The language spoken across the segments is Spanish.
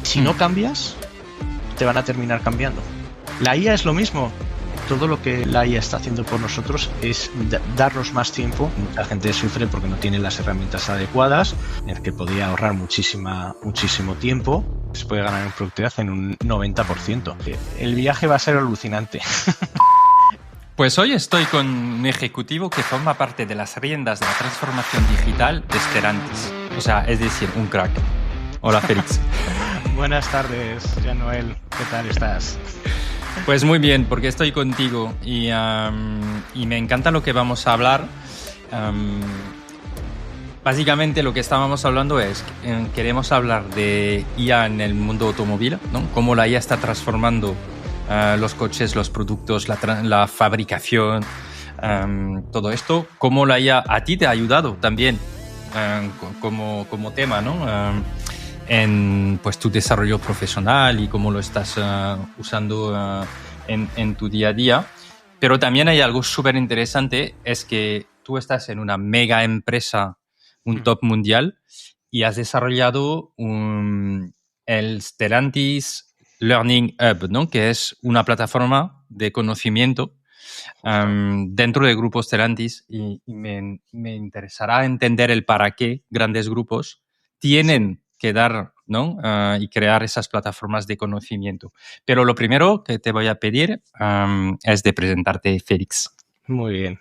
Si no cambias, te van a terminar cambiando. La IA es lo mismo. Todo lo que la IA está haciendo por nosotros es darnos más tiempo. Mucha gente sufre porque no tiene las herramientas adecuadas, en el que podría ahorrar muchísimo tiempo. Se puede ganar en productividad en un 90%. El viaje va a ser alucinante. Pues hoy estoy con un ejecutivo que forma parte de las riendas de la transformación digital de Stellantis. O sea, es decir, un crack. Hola, Félix. Buenas tardes, Jean-Noël. ¿Qué tal estás? Pues muy bien, porque estoy contigo y me encanta lo que vamos a hablar. Básicamente lo que estábamos hablando es, queremos hablar de IA en el mundo automóvil, ¿no? Cómo la IA está transformando los coches, los productos, la fabricación, todo esto. Cómo la IA a ti te ha ayudado también como tema, ¿no? En pues, tu desarrollo profesional y cómo lo estás usando en tu día a día. Pero también hay algo súper interesante, es que tú estás en una mega empresa, un top mundial, y has desarrollado el Stellantis Learning Hub, ¿no? Que es una plataforma de conocimiento dentro del grupo Stellantis y me interesará entender el para qué grandes grupos tienen que dar, ¿no? Y crear esas plataformas de conocimiento. Pero lo primero que te voy a pedir es de presentarte, Félix. Muy bien,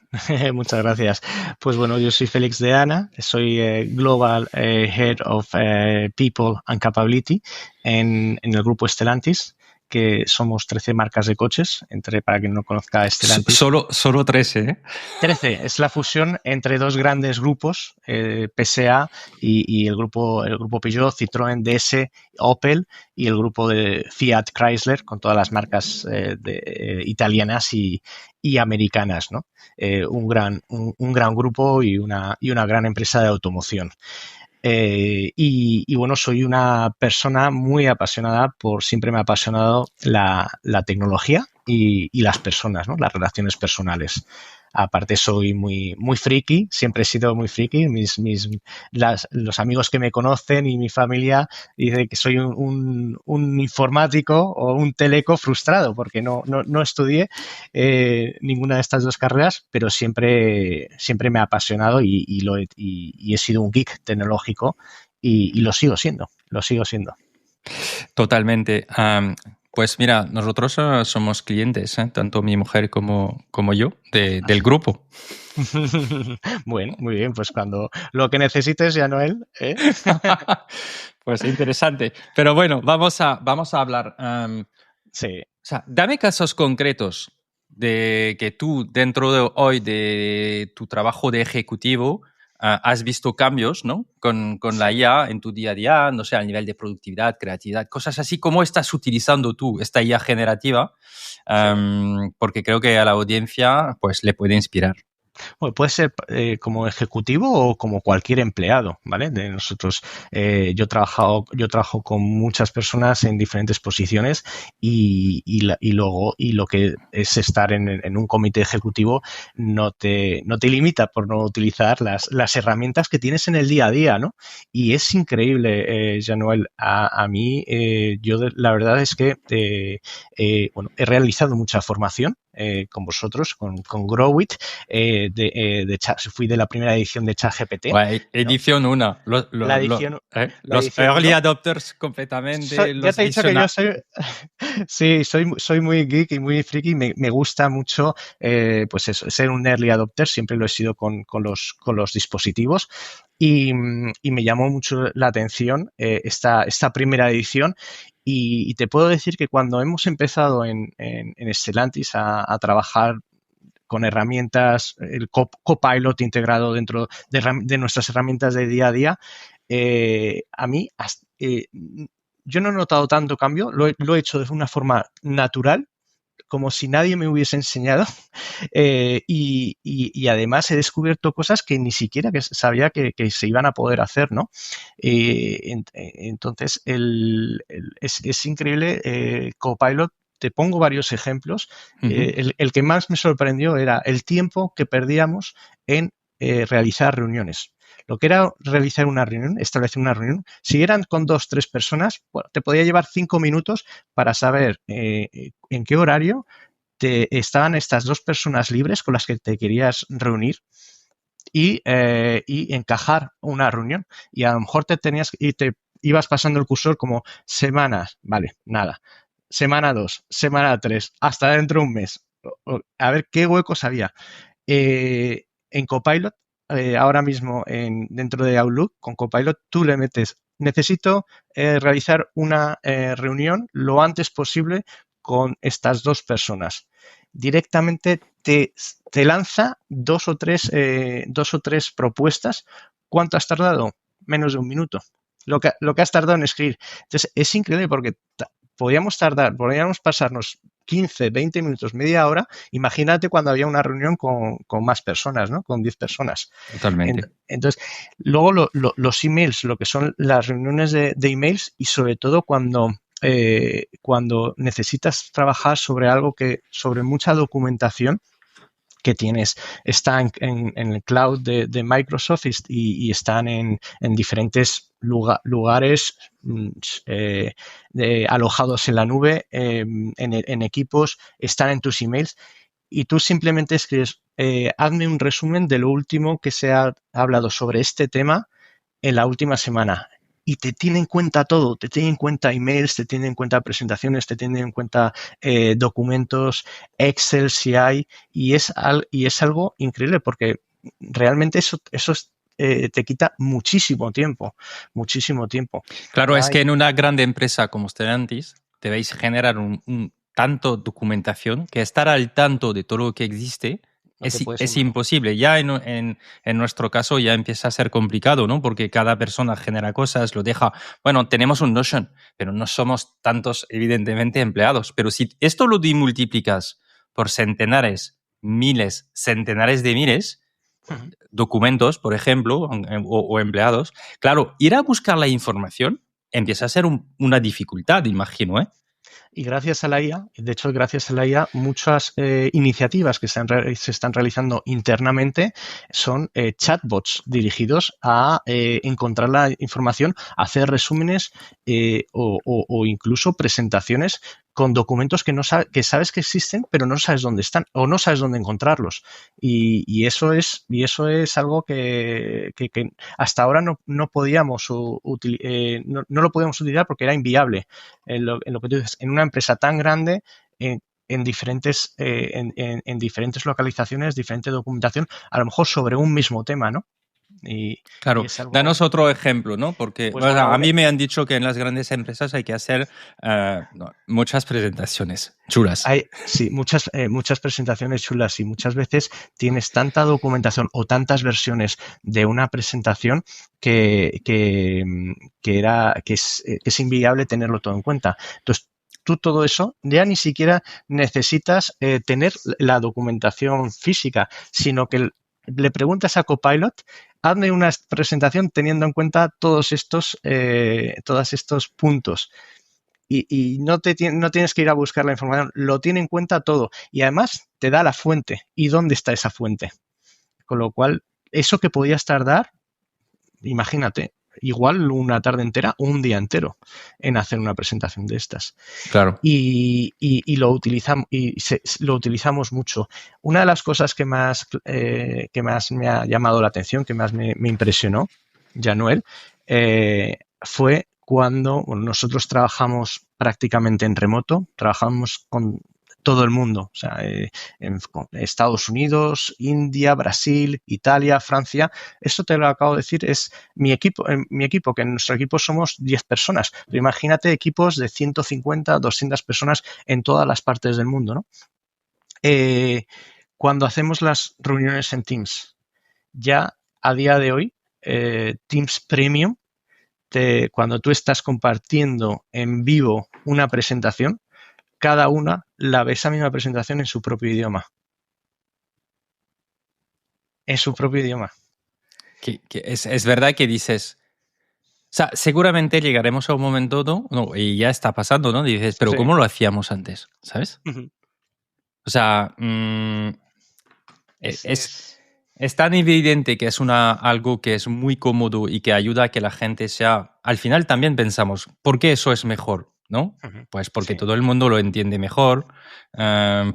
muchas gracias. Pues bueno, yo soy Félix de Ana, soy Global Head of People and Capability en el grupo Stellantis, que somos 13 marcas de coches, para quien no conozca Stellantis. Solo 13, ¿eh? 13, es la fusión entre dos grandes grupos, PSA y el grupo Peugeot, Citroën, DS, Opel y el grupo de Fiat Chrysler, con todas las marcas italianas y americanas, ¿no? Un gran grupo y una gran empresa de automoción. Y bueno, soy una persona muy apasionada siempre me ha apasionado la tecnología y las personas, ¿no? Las relaciones personales. Aparte soy muy friki, siempre he sido muy friki. Los amigos que me conocen y mi familia dicen que soy un informático o un teleco frustrado porque no estudié ninguna de estas dos carreras, pero siempre me ha apasionado y he sido un geek tecnológico y lo sigo siendo. Totalmente. Pues mira, nosotros somos clientes, tanto mi mujer como yo, del grupo. Bueno, muy bien, pues cuando lo que necesites, Jean-Noël, ¿eh? Pues interesante. Pero bueno, vamos a hablar. Sí. O sea, dame casos concretos de que tú, dentro de hoy de tu trabajo de ejecutivo, has visto cambios, ¿no? Con la IA en tu día a día, no sé, a nivel de productividad, creatividad, cosas así. ¿Cómo estás utilizando tú esta IA generativa? Porque creo que a la audiencia pues, le puede inspirar. Bueno, puede ser como ejecutivo o como cualquier empleado, ¿vale? De nosotros, yo trabajo con muchas personas en diferentes posiciones y lo que es estar en un comité ejecutivo no te limita por no utilizar las herramientas que tienes en el día a día, ¿no? Y es increíble, Jean-Noël, a mí, la verdad es que, bueno, he realizado mucha formación con vosotros, con Growit, fui de la primera edición de ChatGPT. Edición 1. Los early adopters completamente. Ya te he dicho que yo soy muy geek y muy friki. Me gusta mucho pues eso, ser un early adopter. Siempre lo he sido con los dispositivos. Y me llamó mucho la atención esta primera edición. Y te puedo decir que cuando hemos empezado en Stellantis a trabajar con herramientas, el Copilot integrado dentro de nuestras herramientas de día a día, a mí yo no he notado tanto cambio, lo he hecho de una forma natural, como si nadie me hubiese enseñado y además he descubierto cosas que ni siquiera sabía que se iban a poder hacer, ¿no? Entonces, es increíble. Copilot, te pongo varios ejemplos. El que más me sorprendió era el tiempo que perdíamos en realizar reuniones. Lo que era realizar una reunión, establecer una reunión, si eran con 2 o 3 personas, bueno, te podía llevar 5 minutos para saber en qué horario estaban estas 2 personas libres con las que te querías reunir y encajar una reunión. Y a lo mejor te ibas pasando el cursor como semanas, vale, nada. Semana 2, semana 3, hasta dentro de un mes. A ver qué huecos había. En Copilot, ahora mismo dentro de Outlook, con Copilot, tú le metes, necesito realizar una reunión lo antes posible con estas 2 personas. Directamente te lanza 2 o 3 propuestas. ¿Cuánto has tardado? Menos de un minuto. Lo que has tardado en escribir. Entonces, es increíble porque podíamos pasarnos 15, 20 minutos, media hora. Imagínate cuando había una reunión con más personas, ¿no? Con 10 personas. Totalmente. Entonces, luego los emails, lo que son las reuniones de emails y sobre todo cuando necesitas trabajar sobre sobre mucha documentación que tienes, está en el cloud de Microsoft y están en diferentes lugares alojados en la nube, en equipos, están en tus emails y tú simplemente escribes, hazme un resumen de lo último que se ha hablado sobre este tema en la última semana. Y te tiene en cuenta todo, te tiene en cuenta emails, te tiene en cuenta presentaciones, te tiene en cuenta documentos, Excel si hay, y es algo increíble porque realmente eso te quita muchísimo tiempo. Claro, es que en una grande empresa como Stellantis debéis generar tanto documentación que estar al tanto de todo lo que existe es imposible. Ya en nuestro caso ya empieza a ser complicado, ¿no? Porque cada persona genera cosas, lo deja. Bueno, tenemos un Notion, pero no somos tantos, evidentemente, empleados. Pero si esto lo multiplicas por centenares, miles, centenares de miles, documentos, por ejemplo, o empleados, claro, ir a buscar la información empieza a ser una dificultad, imagino, ¿eh? Y gracias a la IA, de hecho, gracias a la IA, muchas iniciativas que se están realizando internamente son chatbots dirigidos a encontrar la información, hacer resúmenes o incluso presentaciones con documentos que sabes que existen, pero no sabes dónde están o no sabes dónde encontrarlos. Y eso es algo que hasta ahora no podíamos no lo podíamos utilizar porque era inviable. En lo que tú dices, en una empresa tan grande, en diferentes localizaciones, diferente documentación, a lo mejor sobre un mismo tema, ¿no? Claro, danos otro ejemplo, ¿no? Porque pues a mí me han dicho que en las grandes empresas hay que hacer muchas presentaciones chulas. Sí, muchas presentaciones chulas y muchas veces tienes tanta documentación o tantas versiones de una presentación que es inviable tenerlo todo en cuenta. Entonces, tú todo eso ya ni siquiera necesitas tener la documentación física, sino que le preguntas a Copilot, hazme una presentación teniendo en cuenta todos estos puntos. Y no tienes que ir a buscar la información, lo tiene en cuenta todo. Y además te da la fuente y dónde está esa fuente. Con lo cual, eso que podías tardar, imagínate, igual una tarde entera o un día entero en hacer una presentación de estas. Claro. Y lo utilizamos mucho. Una de las cosas que más me ha llamado la atención, que más me impresionó, Januel, fue cuando nosotros trabajamos prácticamente en remoto, trabajamos con todo el mundo, o sea, en Estados Unidos, India, Brasil, Italia, Francia. Esto te lo acabo de decir, es mi equipo, que en nuestro equipo somos 10 personas. Pero imagínate equipos de 150, 200 personas en todas las partes del mundo, ¿no? Cuando hacemos las reuniones en Teams, ya a día de hoy, Teams Premium, cuando tú estás compartiendo en vivo una presentación, cada una esa misma presentación en su propio idioma. En su propio idioma. Que es verdad que dices, o sea, seguramente llegaremos a un momento, ¿no? Y ya está pasando, ¿no? Dices, pero sí. ¿Cómo lo hacíamos antes? ¿Sabes? Uh-huh. O sea, Es tan evidente que es algo que es muy cómodo y que ayuda a que la gente sea... Al final también pensamos, ¿por qué eso es mejor? ¿No? Pues porque Sí. todo el mundo lo entiende mejor,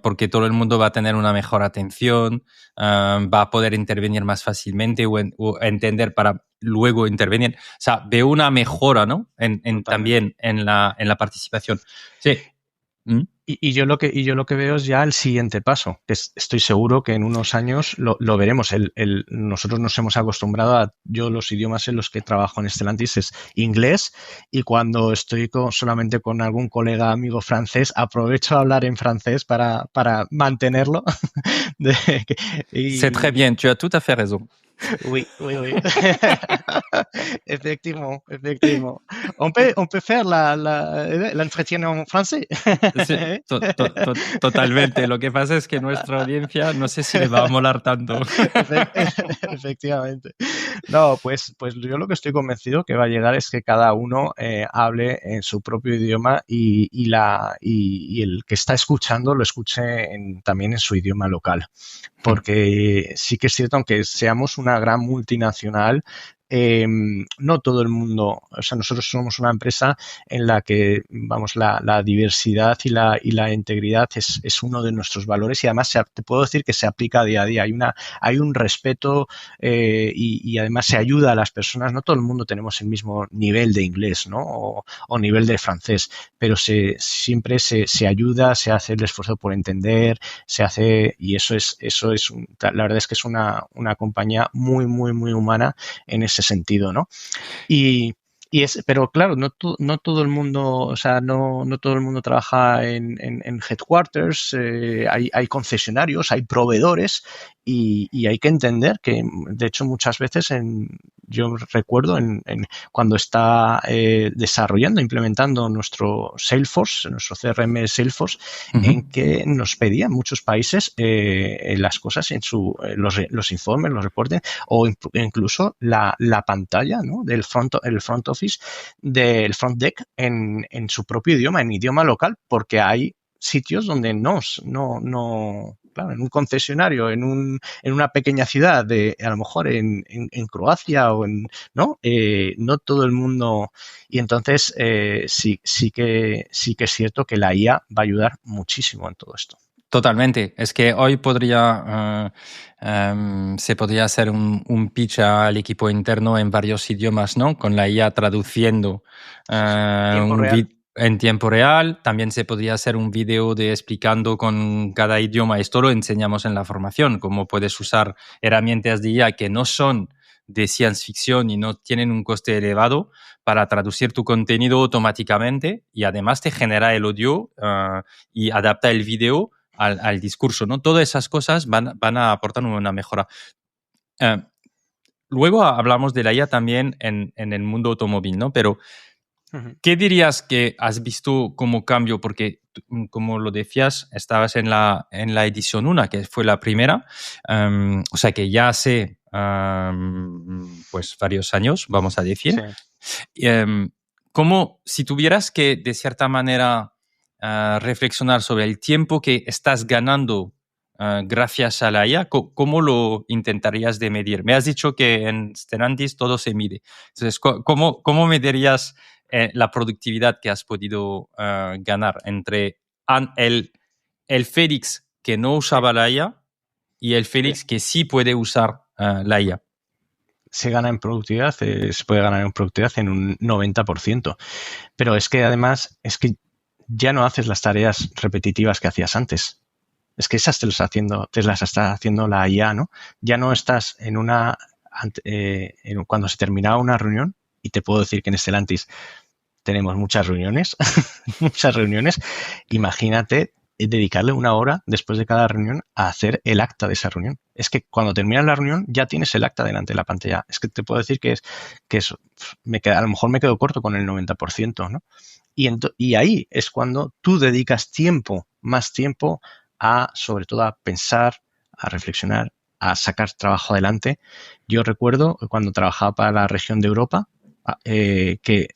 porque todo el mundo va a tener una mejor atención, va a poder intervenir más fácilmente o entender para luego intervenir. O sea, veo una mejora, ¿no? También en la participación. Sí. ¿Mm? Y yo lo que veo es ya el siguiente paso, que estoy seguro que en unos años lo veremos. Nosotros nos hemos acostumbrado yo los idiomas en los que trabajo en Stellantis es inglés, y cuando estoy solamente con algún colega amigo francés, aprovecho a hablar en francés para mantenerlo. C'est très bien, tu as tout à fait raison. Oui. Effectivement. On peut faire l'entretien en français. Sí, totalmente. Lo que pasa es que nuestra audiencia no sé si le va a molar tanto. Efectivamente. No, pues yo lo que estoy convencido que va a llegar es que cada uno hable en su propio idioma y el que está escuchando lo escuche también en su idioma local. Porque sí que es cierto, aunque seamos una gran multinacional, no todo el mundo, o sea, nosotros somos una empresa en la que, vamos, la diversidad y la integridad es uno de nuestros valores, y además te puedo decir que se aplica día a día. Hay un respeto y además se ayuda a las personas. No todo el mundo tenemos el mismo nivel de inglés, ¿no? O nivel de francés, pero siempre se ayuda, se hace el esfuerzo por entender, se hace, y la verdad es que es una compañía muy, muy, muy humana en ese sentido, ¿no? Pero claro, no todo el mundo, o sea, no todo el mundo trabaja en headquarters, hay concesionarios, hay proveedores, y hay que entender que, de hecho, muchas veces yo recuerdo cuando está desarrollando, implementando nuestro Salesforce, nuestro CRM Salesforce, en que nos pedían muchos países las cosas en los informes, los reportes, o incluso la pantalla, ¿no? el front office, del front deck en su propio idioma, en idioma local, porque hay sitios donde claro, en un concesionario, en una pequeña ciudad, a lo mejor en Croacia ¿no? No todo el mundo. Y entonces sí que es cierto que la IA va a ayudar muchísimo en todo esto. Totalmente. Es que hoy se podría hacer un pitch al equipo interno en varios idiomas, ¿no? Con la IA traduciendo en tiempo real. También se podría hacer un video explicando con cada idioma. Esto lo enseñamos en la formación, cómo puedes usar herramientas de IA que no son de ciencia ficción y no tienen un coste elevado para traducir tu contenido automáticamente, y además te genera el audio y adapta el video al discurso, ¿no? Todas esas cosas van a aportar una mejora. Luego hablamos de la IA también en el mundo automóvil, ¿no? Pero, ¿qué dirías que has visto como cambio? Porque, como lo decías, estabas en la edición 1, que fue la primera, o sea que ya hace pues varios años, vamos a decir. Sí. Como si tuvieras que, de cierta manera, reflexionar sobre el tiempo que estás ganando gracias a la IA, ¿cómo lo intentarías de medir? Me has dicho que en Stellantis todo se mide. Entonces, ¿cómo medirías la productividad que has podido ganar entre el Félix que no usaba la IA y el Félix que sí puede usar la IA? Se gana en productividad, se puede ganar en productividad en un 90%. Pero es que además, ya no haces las tareas repetitivas que hacías antes. Es que esas te las está haciendo la IA, ¿no? Ya no estás cuando se terminaba una reunión, y te puedo decir que en Stellantis tenemos muchas reuniones, imagínate dedicarle una hora después de cada reunión a hacer el acta de esa reunión. Es que cuando terminas la reunión ya tienes el acta delante de la pantalla. Es que te puedo decir que a lo mejor me quedo corto con el 90%, ¿no? Y ahí es cuando tú dedicas más tiempo sobre todo a pensar, a reflexionar, a sacar trabajo adelante. Yo recuerdo cuando trabajaba para la región de Europa, que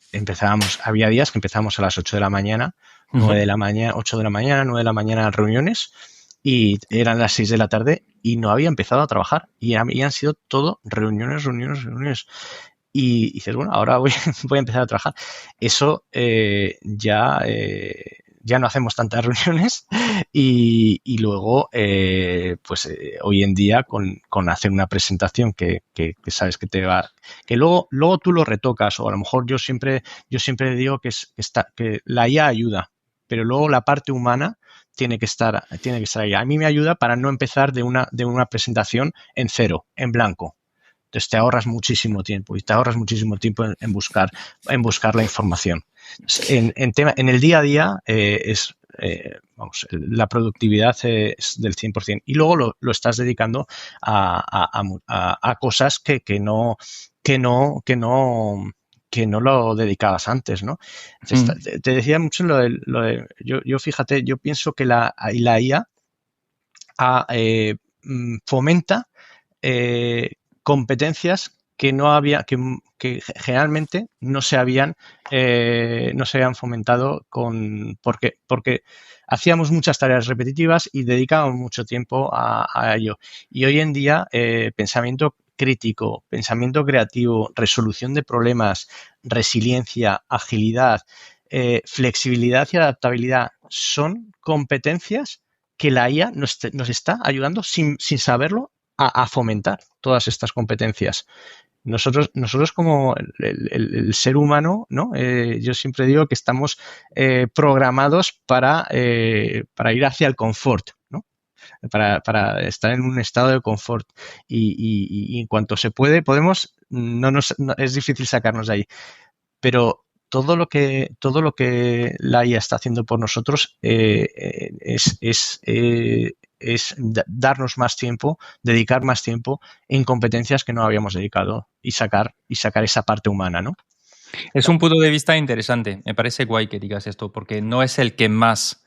había días que empezábamos a las 8 de la mañana, 9 de la mañana, 8 de la mañana, 9 de la mañana reuniones, y eran las 6 de la tarde y no había empezado a trabajar y habían sido todo reuniones. Y dices, bueno, ahora voy a empezar a trabajar. Eso ya no hacemos tantas reuniones y luego, hoy en día con hacer una presentación que sabes que te va, que luego tú lo retocas, o a lo mejor yo siempre digo que la IA ayuda, pero luego la parte humana tiene que estar ahí. A mí me ayuda para no empezar de una presentación en cero, en blanco. Entonces te ahorras muchísimo tiempo en buscar la información. En el día a día la productividad es del 100% y luego lo estás dedicando a cosas que no lo dedicabas antes, ¿no? Entonces, te decía mucho lo de yo fíjate, yo pienso que la IA fomenta competencias que no había, que generalmente no se habían fomentado porque hacíamos muchas tareas repetitivas y dedicábamos mucho tiempo a ello. Y hoy en día, pensamiento crítico, pensamiento creativo, resolución de problemas, resiliencia, agilidad, flexibilidad y adaptabilidad son competencias que la IA nos está ayudando sin saberlo a fomentar todas estas competencias. Nosotros como el ser humano, ¿no? Yo siempre digo que estamos programados para ir hacia el confort, ¿no? Para estar en un estado de confort y en cuanto se puede, es difícil sacarnos de ahí. Pero todo lo que la IA está haciendo por nosotros es darnos más tiempo, dedicar más tiempo en competencias que no habíamos dedicado y sacar esa parte humana, ¿no? Es un punto de vista interesante. Me parece guay que digas esto, porque no es el que más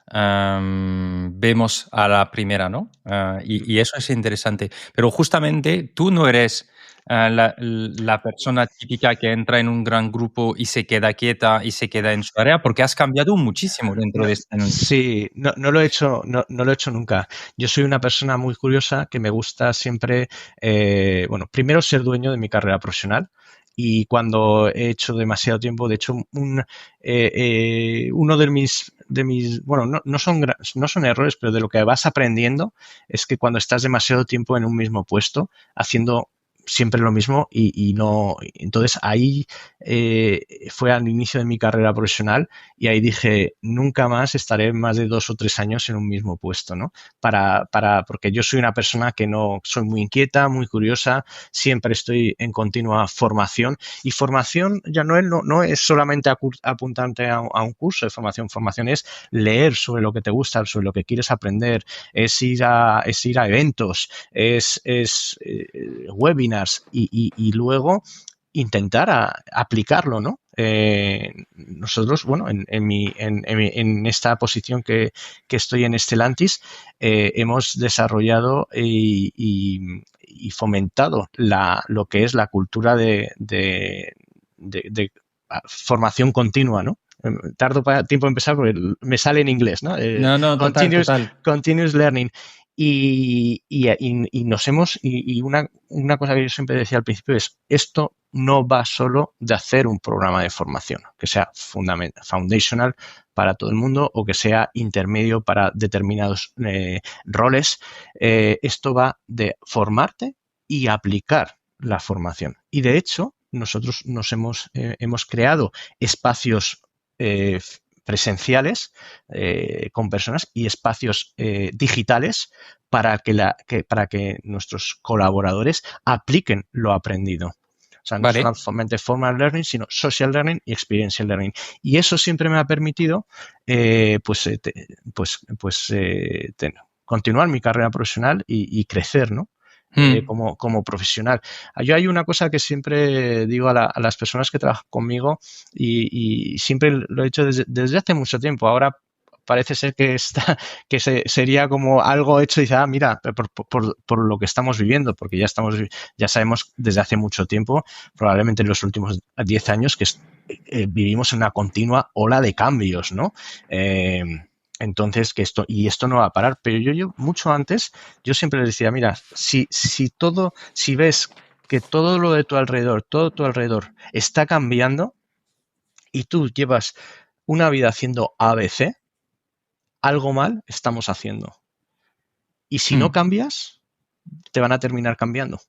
vemos a la primera, ¿no? Y eso es interesante. Pero justamente tú no eres la persona típica que entra en un gran grupo y se queda quieta y se queda en su área, porque has cambiado muchísimo dentro de este mundo. Sí, no lo he hecho, no lo he hecho nunca. Yo soy una persona muy curiosa que me gusta siempre, primero ser dueño de mi carrera profesional. Y cuando he hecho demasiado tiempo, de hecho, uno de mis bueno, no son errores, pero de lo que vas aprendiendo es que cuando estás demasiado tiempo en un mismo puesto, haciendo siempre lo mismo y no. Entonces ahí fue al inicio de mi carrera profesional y ahí dije, nunca más estaré más de 2 o 3 años en un mismo puesto, ¿no? Porque yo soy una persona que no soy muy inquieta, muy curiosa, siempre estoy en continua formación y formación ya no es solamente apuntarte a un curso de formación. Formación es leer sobre lo que te gusta, sobre lo que quieres aprender, es ir a eventos, es webinars y luego intentar aplicarlo, ¿no? Nosotros, bueno, en esta posición que estoy en Stellantis, hemos desarrollado y fomentado lo que es la cultura de formación continua, ¿no? Tardo tiempo en empezar porque me sale en inglés, ¿no? No, total. Continuous learning. Y una cosa que yo siempre decía al principio es, esto no va solo de hacer un programa de formación que sea foundational para todo el mundo o que sea intermedio para determinados roles. Esto va de formarte y aplicar la formación. Y de hecho, nosotros hemos creado espacios presenciales con personas y espacios digitales para que nuestros colaboradores apliquen lo aprendido. O sea, no solamente formal learning, sino social learning y experiential learning. Y eso siempre me ha permitido continuar mi carrera profesional y crecer, ¿no? Como profesional. Yo hay una cosa que siempre digo a las personas que trabajan conmigo y siempre lo he hecho desde hace mucho tiempo. Ahora parece ser que sería como algo hecho y dice, mira, por lo que estamos viviendo, porque ya sabemos desde hace mucho tiempo, probablemente en los últimos 10 años, que vivimos en una continua ola de cambios, ¿no? Entonces, esto no va a parar. Pero yo mucho antes, yo siempre les decía, mira, si ves que todo lo de tu alrededor, todo tu alrededor está cambiando y tú llevas una vida haciendo ABC, algo mal estamos haciendo. Y si no Hmm. cambias, te van a terminar cambiando.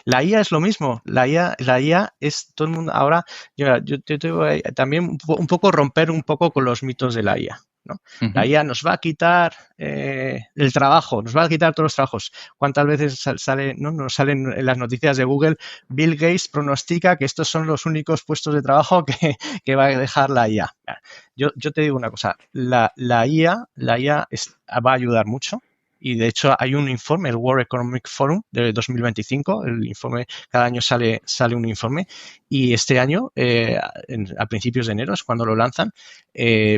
La IA es lo mismo. La IA es todo el mundo. Ahora, yo te voy a también un poco romper un poco con los mitos de la IA. ¿No? La Ujú. IA nos va a quitar el trabajo, nos va a quitar todos los trabajos. ¿Cuántas veces no? Nos salen en las noticias de Google? Bill Gates pronostica que estos son los únicos puestos de trabajo que va a dejar la IA. Yo te digo una cosa, la IA va a ayudar mucho. Y de hecho hay un informe, el World Economic Forum de 2025, el informe, cada año sale un informe, y este año, a principios de enero, es cuando lo lanzan,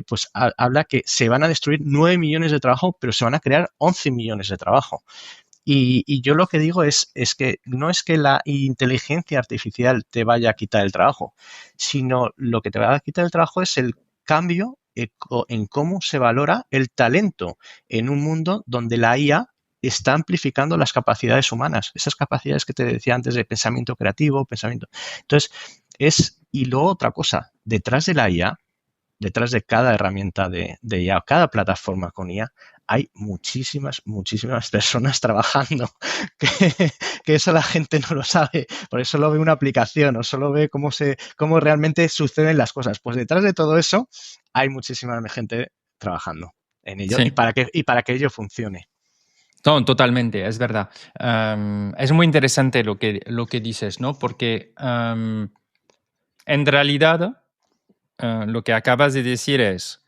pues habla que se van a destruir 9 millones de trabajo, pero se van a crear 11 millones de trabajo. Y yo lo que digo es que no es que la inteligencia artificial te vaya a quitar el trabajo, sino lo que te va a quitar el trabajo es el cambio en cómo se valora el talento en un mundo donde la IA está amplificando las capacidades humanas, esas capacidades que te decía antes de pensamiento creativo, pensamiento. Entonces, y luego otra cosa, detrás de la IA, detrás de cada herramienta de IA, cada plataforma con IA, hay muchísimas personas trabajando, que eso la gente no lo sabe, por eso solo ve una aplicación o solo ve cómo realmente suceden las cosas. Pues detrás de todo eso hay muchísima gente trabajando en ello Sí. y para que ello funcione. No, totalmente, es verdad. Es muy interesante lo que dices, ¿no? Porque en realidad lo que acabas de decir es,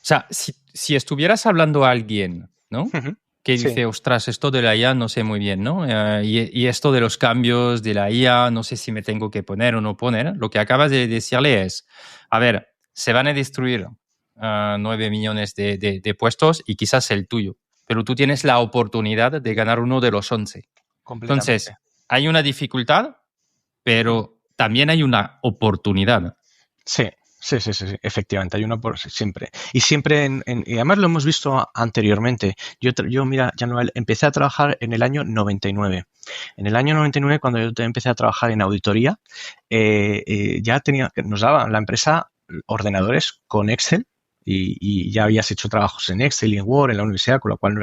o sea, si estuvieras hablando a alguien, ¿no? Que Sí, dice, ostras, esto de la IA no sé muy bien, ¿no? Y esto de los cambios de la IA, no sé si me tengo que poner o no poner. Lo que acabas de decirle es, a ver, se van a destruir 9 millones de puestos y quizás el tuyo, pero tú tienes la oportunidad de ganar uno de los 11. completamente. Entonces, hay una dificultad, pero también hay una oportunidad. Sí, sí, efectivamente, hay uno por siempre. Y siempre, y además lo hemos visto anteriormente. Mira, ya no, empecé a trabajar en el año 99. En el año 99, cuando yo empecé a trabajar en auditoría, ya nos daba la empresa ordenadores con Excel y ya habías hecho trabajos en Excel y en Word en la universidad, con lo cual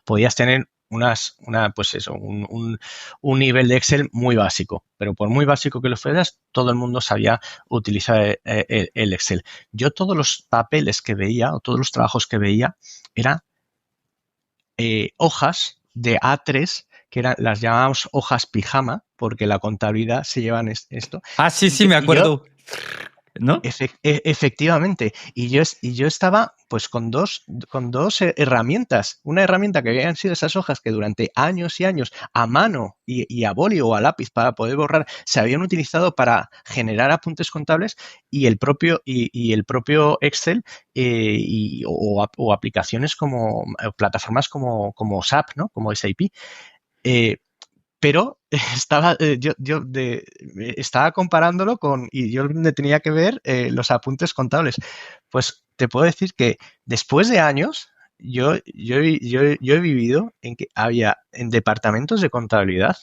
podías tener pues eso, un nivel de Excel muy básico, pero por muy básico que lo fueras, todo el mundo sabía utilizar el Excel. Yo todos los papeles que veía o todos los trabajos que veía eran hojas de A3 que las llamábamos hojas pijama, porque la contabilidad se lleva en esto. Ah, sí, Y sí, yo, me y yo acuerdo, ¿no? efectivamente, y yo estaba pues con dos herramientas. Una herramienta que habían sido esas hojas que durante años y años a mano y a boli o a lápiz para poder borrar se habían utilizado para generar apuntes contables, y el propio Excel, o aplicaciones como plataformas como SAP, ¿no? Como SAP. Eh, pero estaba comparándolo y yo le tenía que ver los apuntes contables. Pues te puedo decir que después de años, yo he vivido en que había en departamentos de contabilidad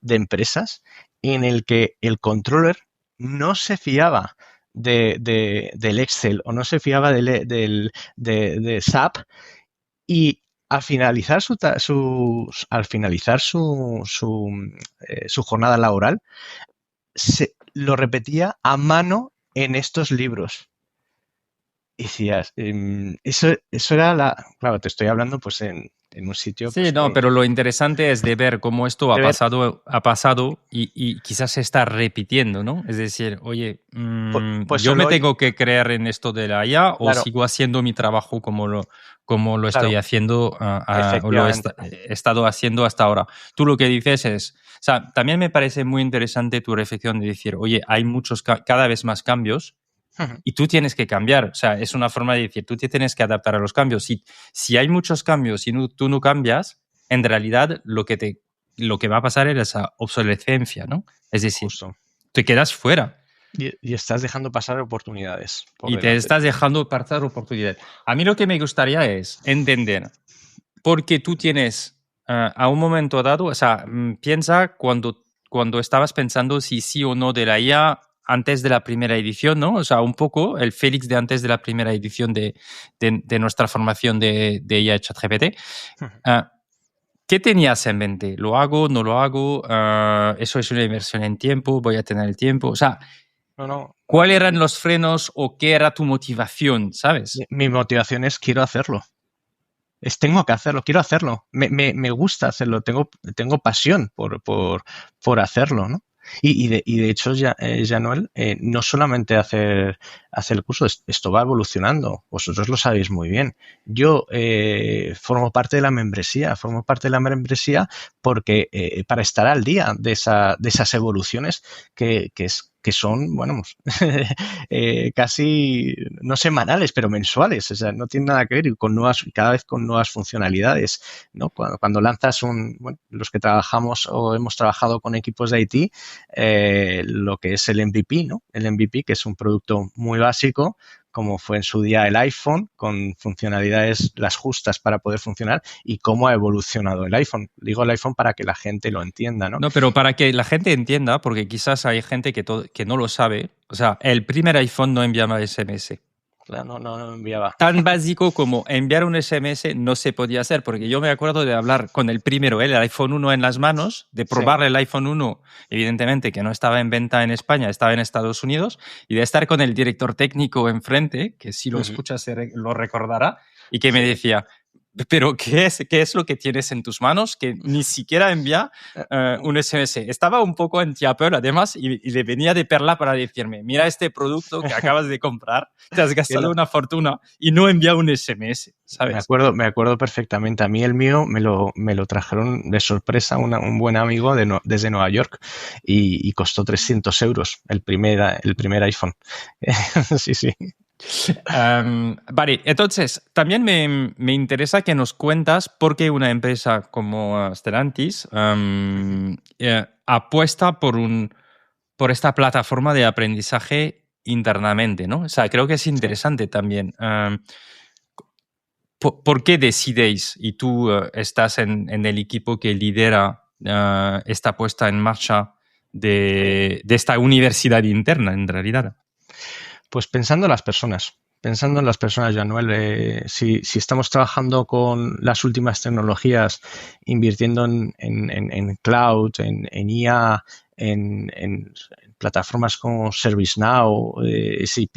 de empresas en el que el controller no se fiaba del Excel o no se fiaba de SAP, y al finalizar su jornada laboral, lo repetía a mano en estos libros. Y decías, eso era claro, te estoy hablando pues en un sitio Sí, pues no, pero lo interesante es de ver cómo esto de ver, ha pasado y quizás se está repitiendo, ¿no? Es decir, oye, pues yo me solo hoy, tengo que creer en esto de la IA o claro, sigo haciendo mi trabajo como lo estoy claro, haciendo o efectivamente. he estado haciendo hasta ahora. Tú lo que dices es, o sea, también me parece muy interesante tu reflexión de decir, oye, hay cada vez más cambios. Y tú tienes que cambiar, o sea, es una forma de decir, tú te tienes que adaptar a los cambios. Si hay muchos cambios y tú no cambias, en realidad lo que va a pasar es esa obsolescencia, ¿no? Es decir, Justo. te quedas fuera. Y estás dejando pasar oportunidades por Y te delante. estás dejando pasar oportunidades. A mí lo que me gustaría es entender por qué tú tienes a un momento dado, o sea, piensa cuando estabas pensando si sí o no de la IA antes de la primera edición, ¿no? O sea, un poco el Félix de antes de la primera edición de nuestra formación de IA ChatGPT. ¿Qué tenías en mente? ¿Lo hago? ¿No lo hago? ¿Eso es una inversión en tiempo? ¿Voy a tener el tiempo? O sea, No. ¿cuáles eran los frenos o qué era tu motivación, sabes? Mi motivación es quiero hacerlo. Tengo que hacerlo, quiero hacerlo. Me gusta hacerlo, tengo pasión por hacerlo, ¿no? Y de hecho, Noel, no solamente hacer el curso, esto va evolucionando. Vosotros lo sabéis muy bien. Yo formo parte de la membresía, porque para estar al día de esas evoluciones que son, bueno, casi no semanales, pero mensuales. O sea, no tiene nada que ver y cada vez con nuevas funcionalidades, ¿no? Cuando lanzas los que trabajamos o hemos trabajado con equipos de IT, lo que es el MVP, ¿no? El MVP, que es un producto muy básico, como fue en su día el iPhone, con funcionalidades las justas para poder funcionar, y cómo ha evolucionado el iPhone. Digo el iPhone para que la gente lo entienda, ¿no? No, pero para que la gente entienda, porque quizás hay gente que no lo sabe, o sea, el primer iPhone no enviaba SMS. Claro, no enviaba. Tan básico como enviar un SMS no se podía hacer, porque yo me acuerdo de hablar con el primero, el iPhone 1 en las manos, de probar el iPhone 1, evidentemente que no estaba en venta en España, estaba en Estados Unidos, y de estar con el director técnico enfrente, que si lo escuchas lo recordará, y que me decía, pero ¿qué es lo que tienes en tus manos? Que ni siquiera envía un SMS. Estaba un poco anti-Apple, además, y le venía de perla para decirme, mira este producto que acabas de comprar, te has gastado una fortuna y no envía un SMS, ¿sabes? Me acuerdo perfectamente. A mí el mío me lo trajeron de sorpresa un buen amigo desde Nueva York y costó 300 euros el primer iPhone. Sí. Vale, entonces también me interesa que nos cuentas por qué una empresa como Stellantis apuesta por esta plataforma de aprendizaje internamente, ¿no? O sea, creo que es interesante también. ¿Por qué decidéis, y tú estás en el equipo que lidera esta puesta en marcha de esta universidad interna, en realidad? Pues pensando en las personas, Manuel, si estamos trabajando con las últimas tecnologías, invirtiendo en cloud, en IA, en plataformas como ServiceNow, SAP,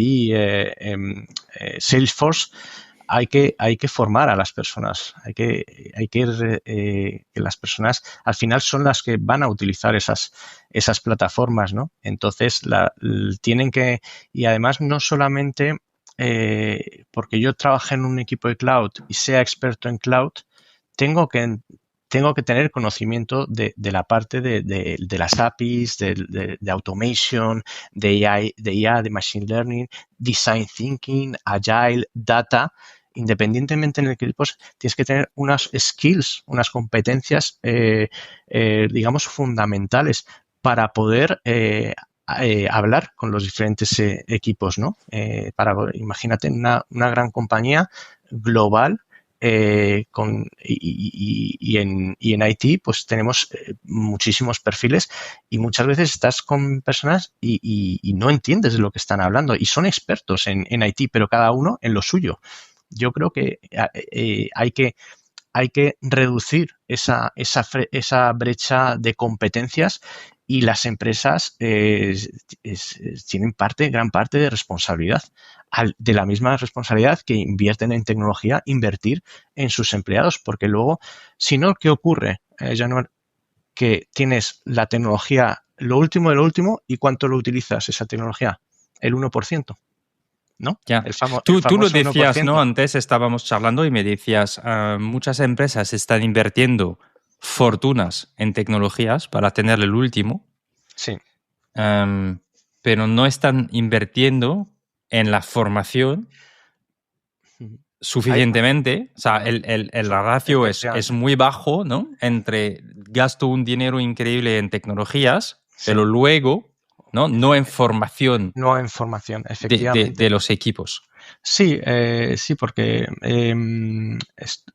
Salesforce, hay que formar a las personas, que las personas al final son las que van a utilizar esas plataformas, ¿no? Entonces tienen que, y además no solamente porque yo trabajé en un equipo de cloud y sea experto en cloud, tengo que tener conocimiento de la parte de las APIs, de automation, de IA, de machine learning, design thinking, agile, data. Independientemente en el equipo, tienes que tener unas skills, unas competencias, digamos, fundamentales para poder hablar con los diferentes equipos, ¿no? Imagínate una gran compañía global y en IT pues tenemos muchísimos perfiles y muchas veces estás con personas y no entiendes de lo que están hablando y son expertos en IT, pero cada uno en lo suyo. Yo creo que hay que reducir esa brecha de competencias y las empresas tienen gran parte de responsabilidad. De la misma responsabilidad que invierten en tecnología, invertir en sus empleados, porque luego, si no, ¿qué ocurre, Januar? Que tienes la tecnología, lo último de lo último, ¿y cuánto lo utilizas esa tecnología? El 1%. ¿No? Ya. El Tú lo decías, 1%. ¿no? Antes estábamos charlando y me decías, muchas empresas están invirtiendo fortunas en tecnologías para tener el último, sí. Pero no están invirtiendo en la formación suficientemente. O sea, el ratio es muy bajo, ¿no? Entre gasto un dinero increíble en tecnologías, pero luego ¿no? No en formación No en formación, efectivamente. de los equipos. Sí, sí, porque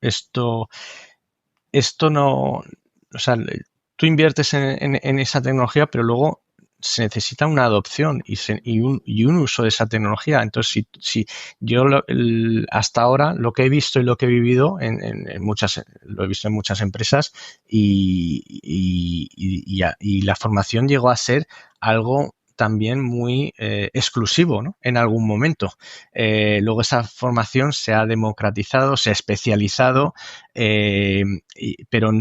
esto no, o sea, tú inviertes en esa tecnología, pero luego se necesita una adopción y un uso de esa tecnología. Entonces, si yo hasta ahora lo que he visto y lo que he vivido lo he visto en muchas empresas y la formación llegó a ser algo también muy exclusivo, ¿no? En algún momento. Luego esa formación se ha democratizado, se ha especializado, pero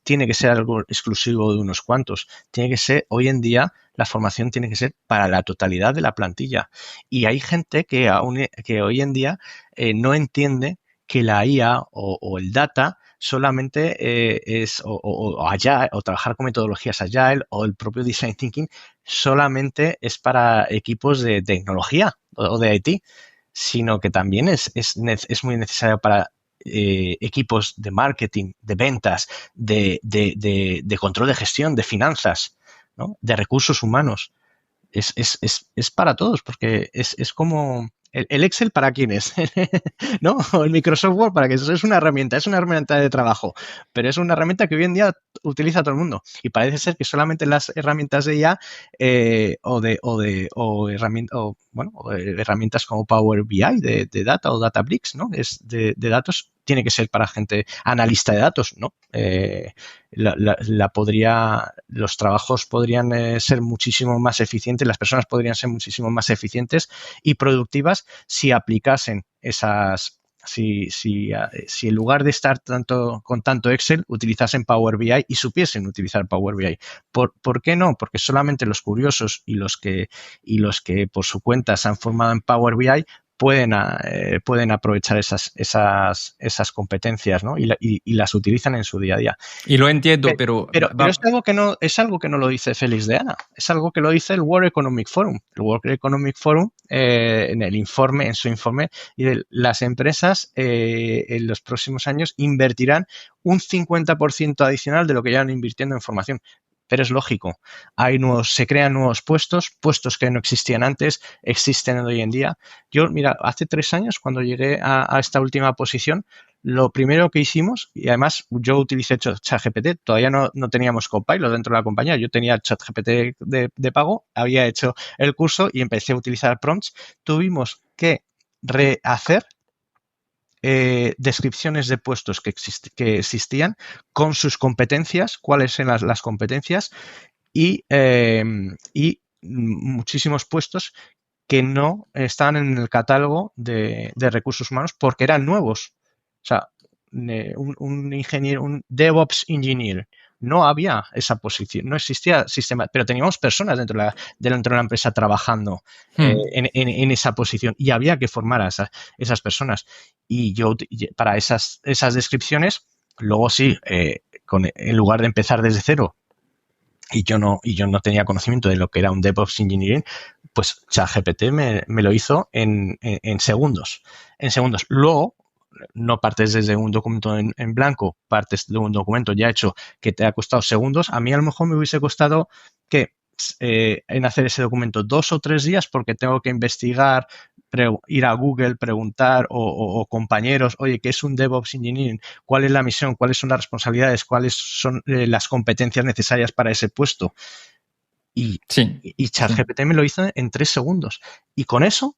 tiene que ser algo exclusivo de unos cuantos. Tiene que ser, hoy en día, la formación tiene que ser para la totalidad de la plantilla. Y hay gente que hoy en día no entiende que la IA o el data solamente es Agile, o trabajar con metodologías Agile o el propio Design Thinking solamente es para equipos de tecnología o de IT, sino que también es muy necesario para equipos de marketing, de ventas, de control de gestión, de finanzas, ¿no? De recursos humanos. Es para todos, porque es como el Excel para quién es, ¿no? O el Microsoft Word para que es una herramienta de trabajo, pero es una herramienta que hoy en día utiliza todo el mundo. Y parece ser que solamente las herramientas de IA o herramientas como Power BI de data o Databricks, ¿no? De datos, tiene que ser para gente analista de datos, ¿no? Los trabajos podrían ser muchísimo más eficientes, las personas podrían ser muchísimo más eficientes y productivas si aplicasen si en lugar de estar con tanto Excel, utilizasen Power BI y supiesen utilizar Power BI. ¿Por qué no? Porque solamente los curiosos y los que por su cuenta se han formado en Power BI pueden aprovechar esas competencias, ¿no? Y las utilizan en su día a día. Y lo entiendo, pero es algo que no lo dice Félix de Ana, es algo que lo dice el World Economic Forum. El World Economic Forum, en su informe, las empresas en los próximos años invertirán un 50% adicional de lo que ya han invirtiendo en formación. Pero es lógico, se crean nuevos puestos que no existían antes, existen hoy en día. Yo, mira, hace 3 años, cuando llegué a esta última posición, lo primero que hicimos, y además yo utilicé ChatGPT, todavía no teníamos Copilot dentro de la compañía, yo tenía ChatGPT de pago, había hecho el curso y empecé a utilizar prompts. Tuvimos que rehacer descripciones de puestos que existían con sus competencias, cuáles eran las competencias y muchísimos puestos que no estaban en el catálogo de recursos humanos porque eran nuevos. O sea, un ingeniero, un DevOps engineer, no había esa posición, no existía sistema, pero teníamos personas dentro de la empresa trabajando en esa posición y había que formar a esas personas. Y yo, para esas descripciones, luego sí, en lugar de empezar desde cero, y yo no tenía conocimiento de lo que era un DevOps Engineering, pues ChatGPT me lo hizo en segundos. Luego, no partes desde un documento en blanco, partes de un documento ya hecho que te ha costado segundos. A mí a lo mejor me hubiese costado en hacer ese documento 2 o 3 días porque tengo que investigar, ir a Google, preguntar o compañeros, oye, ¿qué es un DevOps Engineering? ¿Cuál es la misión? ¿Cuáles son las responsabilidades? ¿Cuáles son las competencias necesarias para ese puesto? Y ChatGPT me lo hizo en 3 segundos. Y con eso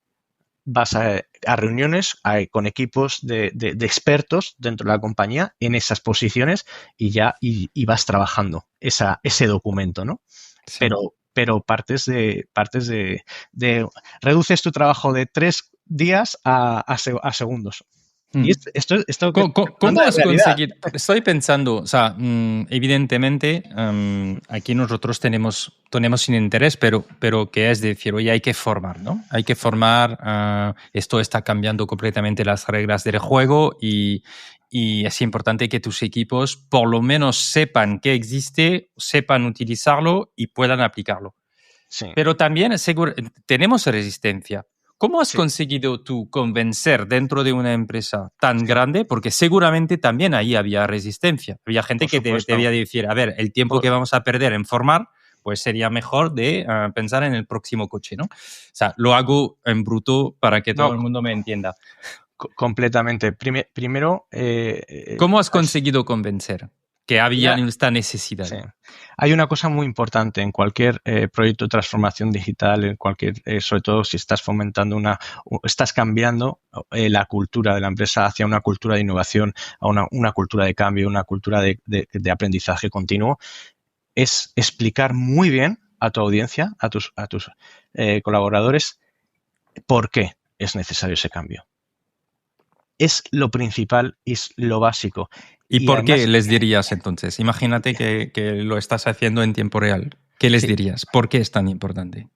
vas a reuniones con equipos de expertos dentro de la compañía en esas posiciones y vas trabajando ese documento, ¿no? Sí. Pero partes de reduces tu trabajo de 3 días a segundos. Y esto ¿Cómo has conseguido? Estoy pensando, o sea, evidentemente aquí nosotros tenemos un interés, pero que es decir, oye, hay que formar, ¿no? Hay que formar, esto está cambiando completamente las reglas del juego y es importante que tus equipos por lo menos sepan que existe, sepan utilizarlo y puedan aplicarlo. Sí. Pero también tenemos resistencia. ¿Cómo has conseguido tú convencer dentro de una empresa tan grande? Porque seguramente también ahí había resistencia. Había gente que debía decir, a ver, el tiempo que vamos a perder en formar, pues sería mejor de pensar en el próximo coche, ¿no? O sea, lo hago en bruto para que todo el mundo me entienda. Completamente. Primero... ¿Cómo has conseguido convencer que había esta necesidad? Sí. Hay una cosa muy importante en cualquier proyecto de transformación digital, en cualquier, sobre todo si estás fomentando estás cambiando la cultura de la empresa hacia una cultura de innovación, a una cultura de cambio, una cultura de aprendizaje continuo, es explicar muy bien a tu audiencia, a tus colaboradores, por qué es necesario ese cambio. Es lo principal, es lo básico. ¿Y por además, qué les dirías entonces? Imagínate que lo estás haciendo en tiempo real. ¿Qué les dirías? ¿Por qué es tan importante?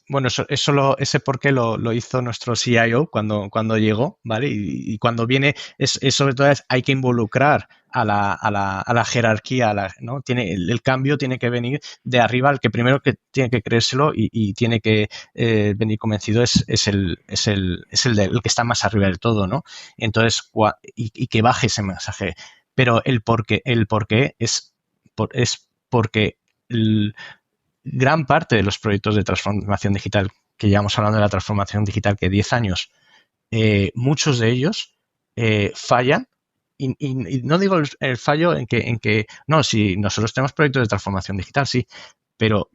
Bueno, ese por qué lo hizo nuestro CIO cuando llegó, ¿vale? Y cuando viene, es sobre todo hay que involucrar a la jerarquía, ¿no? El cambio tiene que venir de arriba, el que primero que tiene que creérselo y tiene que venir convencido es el que está más arriba del todo, ¿no? Entonces, y que baje ese mensaje. Pero el por qué es porque gran parte de los proyectos de transformación digital, que llevamos hablando de la transformación digital que 10 años, muchos de ellos fallan. Y no digo el fallo en que no, si nosotros tenemos proyectos de transformación digital, sí, pero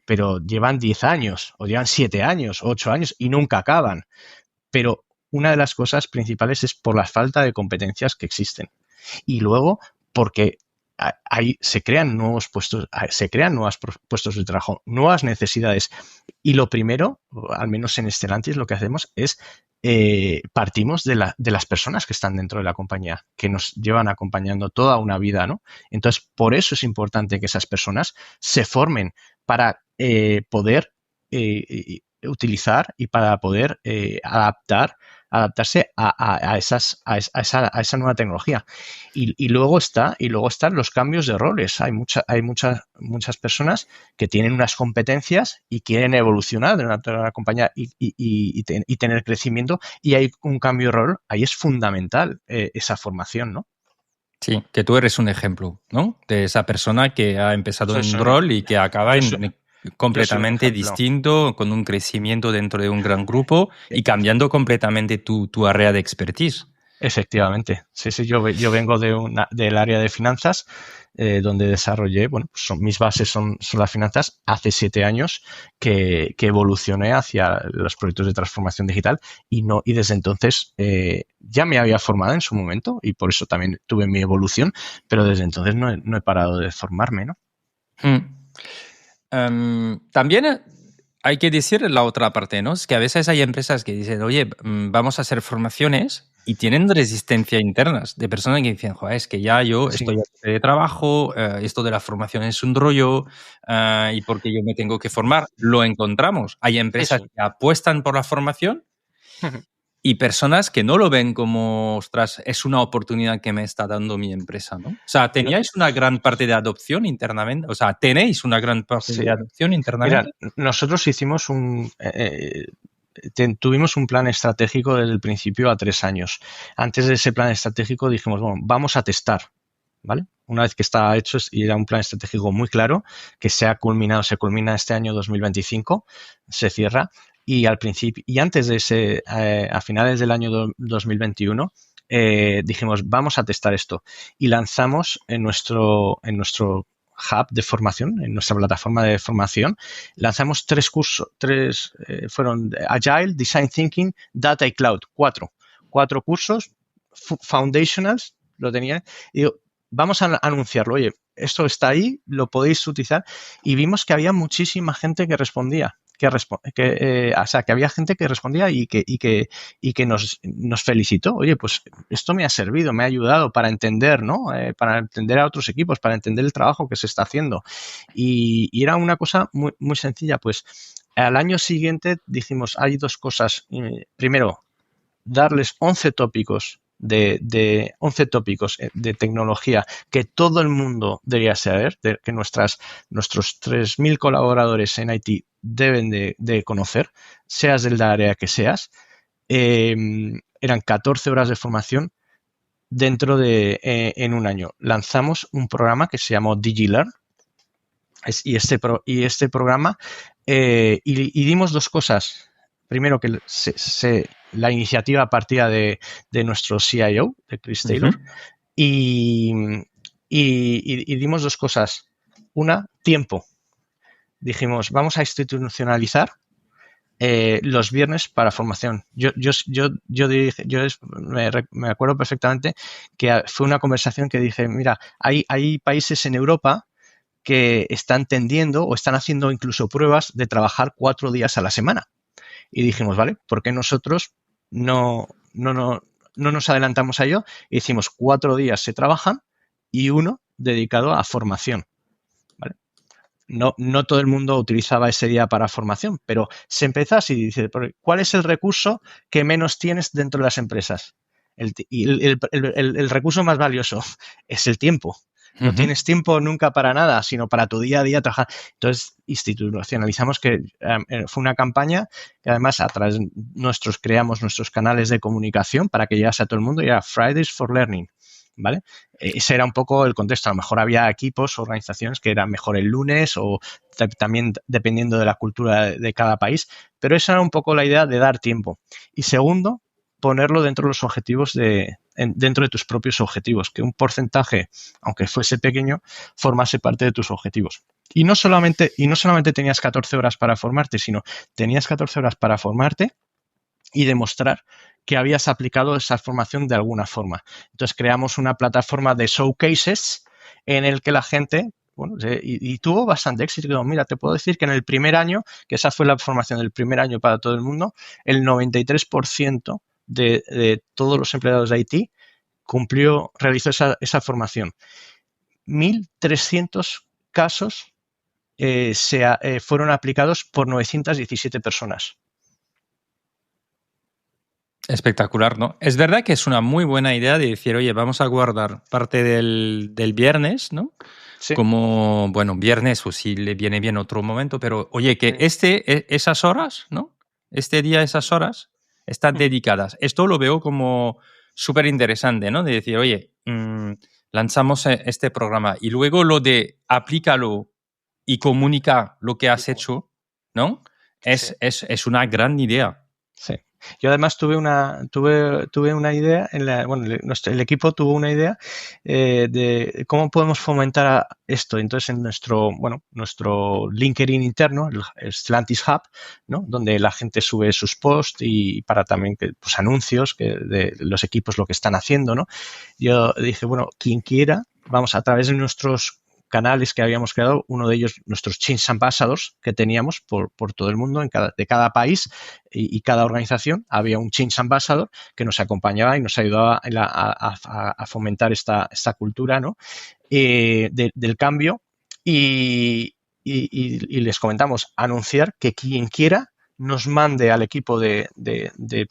llevan 10 años, o llevan 7 años, 8 años y nunca acaban. Pero una de las cosas principales es por la falta de competencias que existen. Y luego, porque ahí se crean nuevos puestos de trabajo, nuevas necesidades. Y lo primero, al menos en Stellantis, lo que hacemos es partimos de las personas que están dentro de la compañía, que nos llevan acompañando toda una vida, ¿no? Entonces, por eso es importante que esas personas se formen para poder utilizar y para poder adaptarse a esa nueva tecnología. Y luego están los cambios de roles. Hay muchas personas que tienen unas competencias y quieren evolucionar de una compañía y tener crecimiento, y hay un cambio de rol. Ahí es fundamental esa formación, ¿no? Sí, que tú eres un ejemplo, ¿no? De esa persona que ha empezado en un rol y que acaba completamente distinto, con un crecimiento dentro de un gran grupo y cambiando completamente tu área de expertise. Efectivamente. Sí, yo vengo del área de finanzas, donde desarrollé, bueno, mis bases son las finanzas. Hace 7 años que evolucioné hacia los proyectos de transformación digital y desde entonces ya me había formado en su momento y por eso también tuve mi evolución, pero desde entonces no he parado de formarme, ¿no? También hay que decir la otra parte, ¿no? Es que a veces hay empresas que dicen, oye, vamos a hacer formaciones y tienen resistencia internas de personas que dicen, joder, es que ya yo estoy de trabajo, esto de la formación es un rollo y porque yo me tengo que formar. Lo encontramos. Hay empresas que apuestan por la formación y personas que no lo ven como, ostras, es una oportunidad que me está dando mi empresa, ¿no? O sea, ¿teníais una gran parte de adopción internamente? O sea, ¿tenéis una gran parte de adopción internamente? Mira, nosotros hicimos tuvimos un plan estratégico desde el principio a 3 años. Antes de ese plan estratégico dijimos, bueno, vamos a testar, ¿vale? Una vez que estaba hecho y era un plan estratégico muy claro, que se culmina este año 2025, se cierra. Y al principio, y antes de a finales del año 2021, dijimos, vamos a testar esto. Y lanzamos en nuestro hub de formación, en nuestra plataforma de formación, lanzamos 3 cursos, fueron Agile, Design Thinking, Data y Cloud, 4 cursos foundationals, lo tenía, y digo, vamos a anunciarlo, oye, esto está ahí, lo podéis utilizar, y vimos que había muchísima gente que respondía. Que había gente que respondía y que nos felicitó. Oye, pues esto me ha servido, me ha ayudado para entender, ¿no? Para entender a otros equipos, para entender el trabajo que se está haciendo. Y era una cosa muy, muy sencilla. Pues al año siguiente dijimos, hay 2 cosas. Primero, darles 11 tópicos de 11 tópicos de tecnología que todo el mundo debería saber, que nuestros 3.000 colaboradores en IT deben de conocer, seas del área que seas. Eran 14 horas de formación en un año. Lanzamos un programa que se llamó DigiLearn, y este programa, y dimos dos cosas. Primero, que la iniciativa partía de nuestro CIO, de Chris Taylor, y dimos dos cosas. Una, tiempo. Dijimos, vamos a institucionalizar los viernes para formación. Me acuerdo perfectamente que fue una conversación que dije, mira, hay países en Europa que están tendiendo o están haciendo incluso pruebas de trabajar 4 días a la semana. Y dijimos, vale, ¿por qué nosotros no nos adelantamos a ello? Y decimos, 4 días se trabajan y uno dedicado a formación. ¿Vale? No todo el mundo utilizaba ese día para formación, pero se empezó así y dice, ¿cuál es el recurso que menos tienes dentro de las empresas? El recurso más valioso es el tiempo. No tienes tiempo nunca para nada, sino para tu día a día trabajar. Entonces, institucionalizamos que fue una campaña que además a través de creamos nuestros canales de comunicación para que llegase a todo el mundo y era Fridays for Learning, ¿vale? Ese era un poco el contexto. A lo mejor había equipos o organizaciones que eran mejor el lunes o también dependiendo de la cultura de cada país, pero esa era un poco la idea de dar tiempo. Y segundo, ponerlo dentro de los objetivos dentro de tus propios objetivos, que un porcentaje, aunque fuese pequeño, formase parte de tus objetivos. Y no solamente tenías 14 horas para formarte, sino tenías 14 horas para formarte y demostrar que habías aplicado esa formación de alguna forma. Entonces creamos una plataforma de showcases en el que la gente, bueno, y tuvo bastante éxito. Mira, te puedo decir que en el primer año, que esa fue la formación del primer año para todo el mundo, el 93% de todos los empleados de IT realizó esa formación. 1.300 casos fueron aplicados por 917 personas. Espectacular, ¿no? Es verdad que es una muy buena idea de decir, oye, vamos a guardar parte del viernes, ¿no? Sí. Como, bueno, viernes o si le viene bien otro momento, pero oye, que esas horas, ¿no? Este día, esas horas están dedicadas. Esto lo veo como súper interesante, ¿no? De decir, oye, lanzamos este programa y luego lo de aplícalo y comunica lo que has hecho, ¿no? Es una gran idea. Sí. Yo además tuve una idea, el equipo tuvo una idea de cómo podemos fomentar esto. Entonces, en nuestro LinkedIn interno, el Stellantis Hub, ¿no? Donde la gente sube sus posts y para también pues, anuncios de los equipos lo que están haciendo, ¿no? Yo dije, bueno, quien quiera, vamos a través de nuestros canales que habíamos creado, uno de ellos nuestros Change Ambassadors que teníamos por todo el mundo, de cada país y cada organización, había un Change Ambassador que nos acompañaba y nos ayudaba a fomentar esta cultura, ¿no? Del cambio y les comentamos, anunciar que quien quiera nos mande al equipo de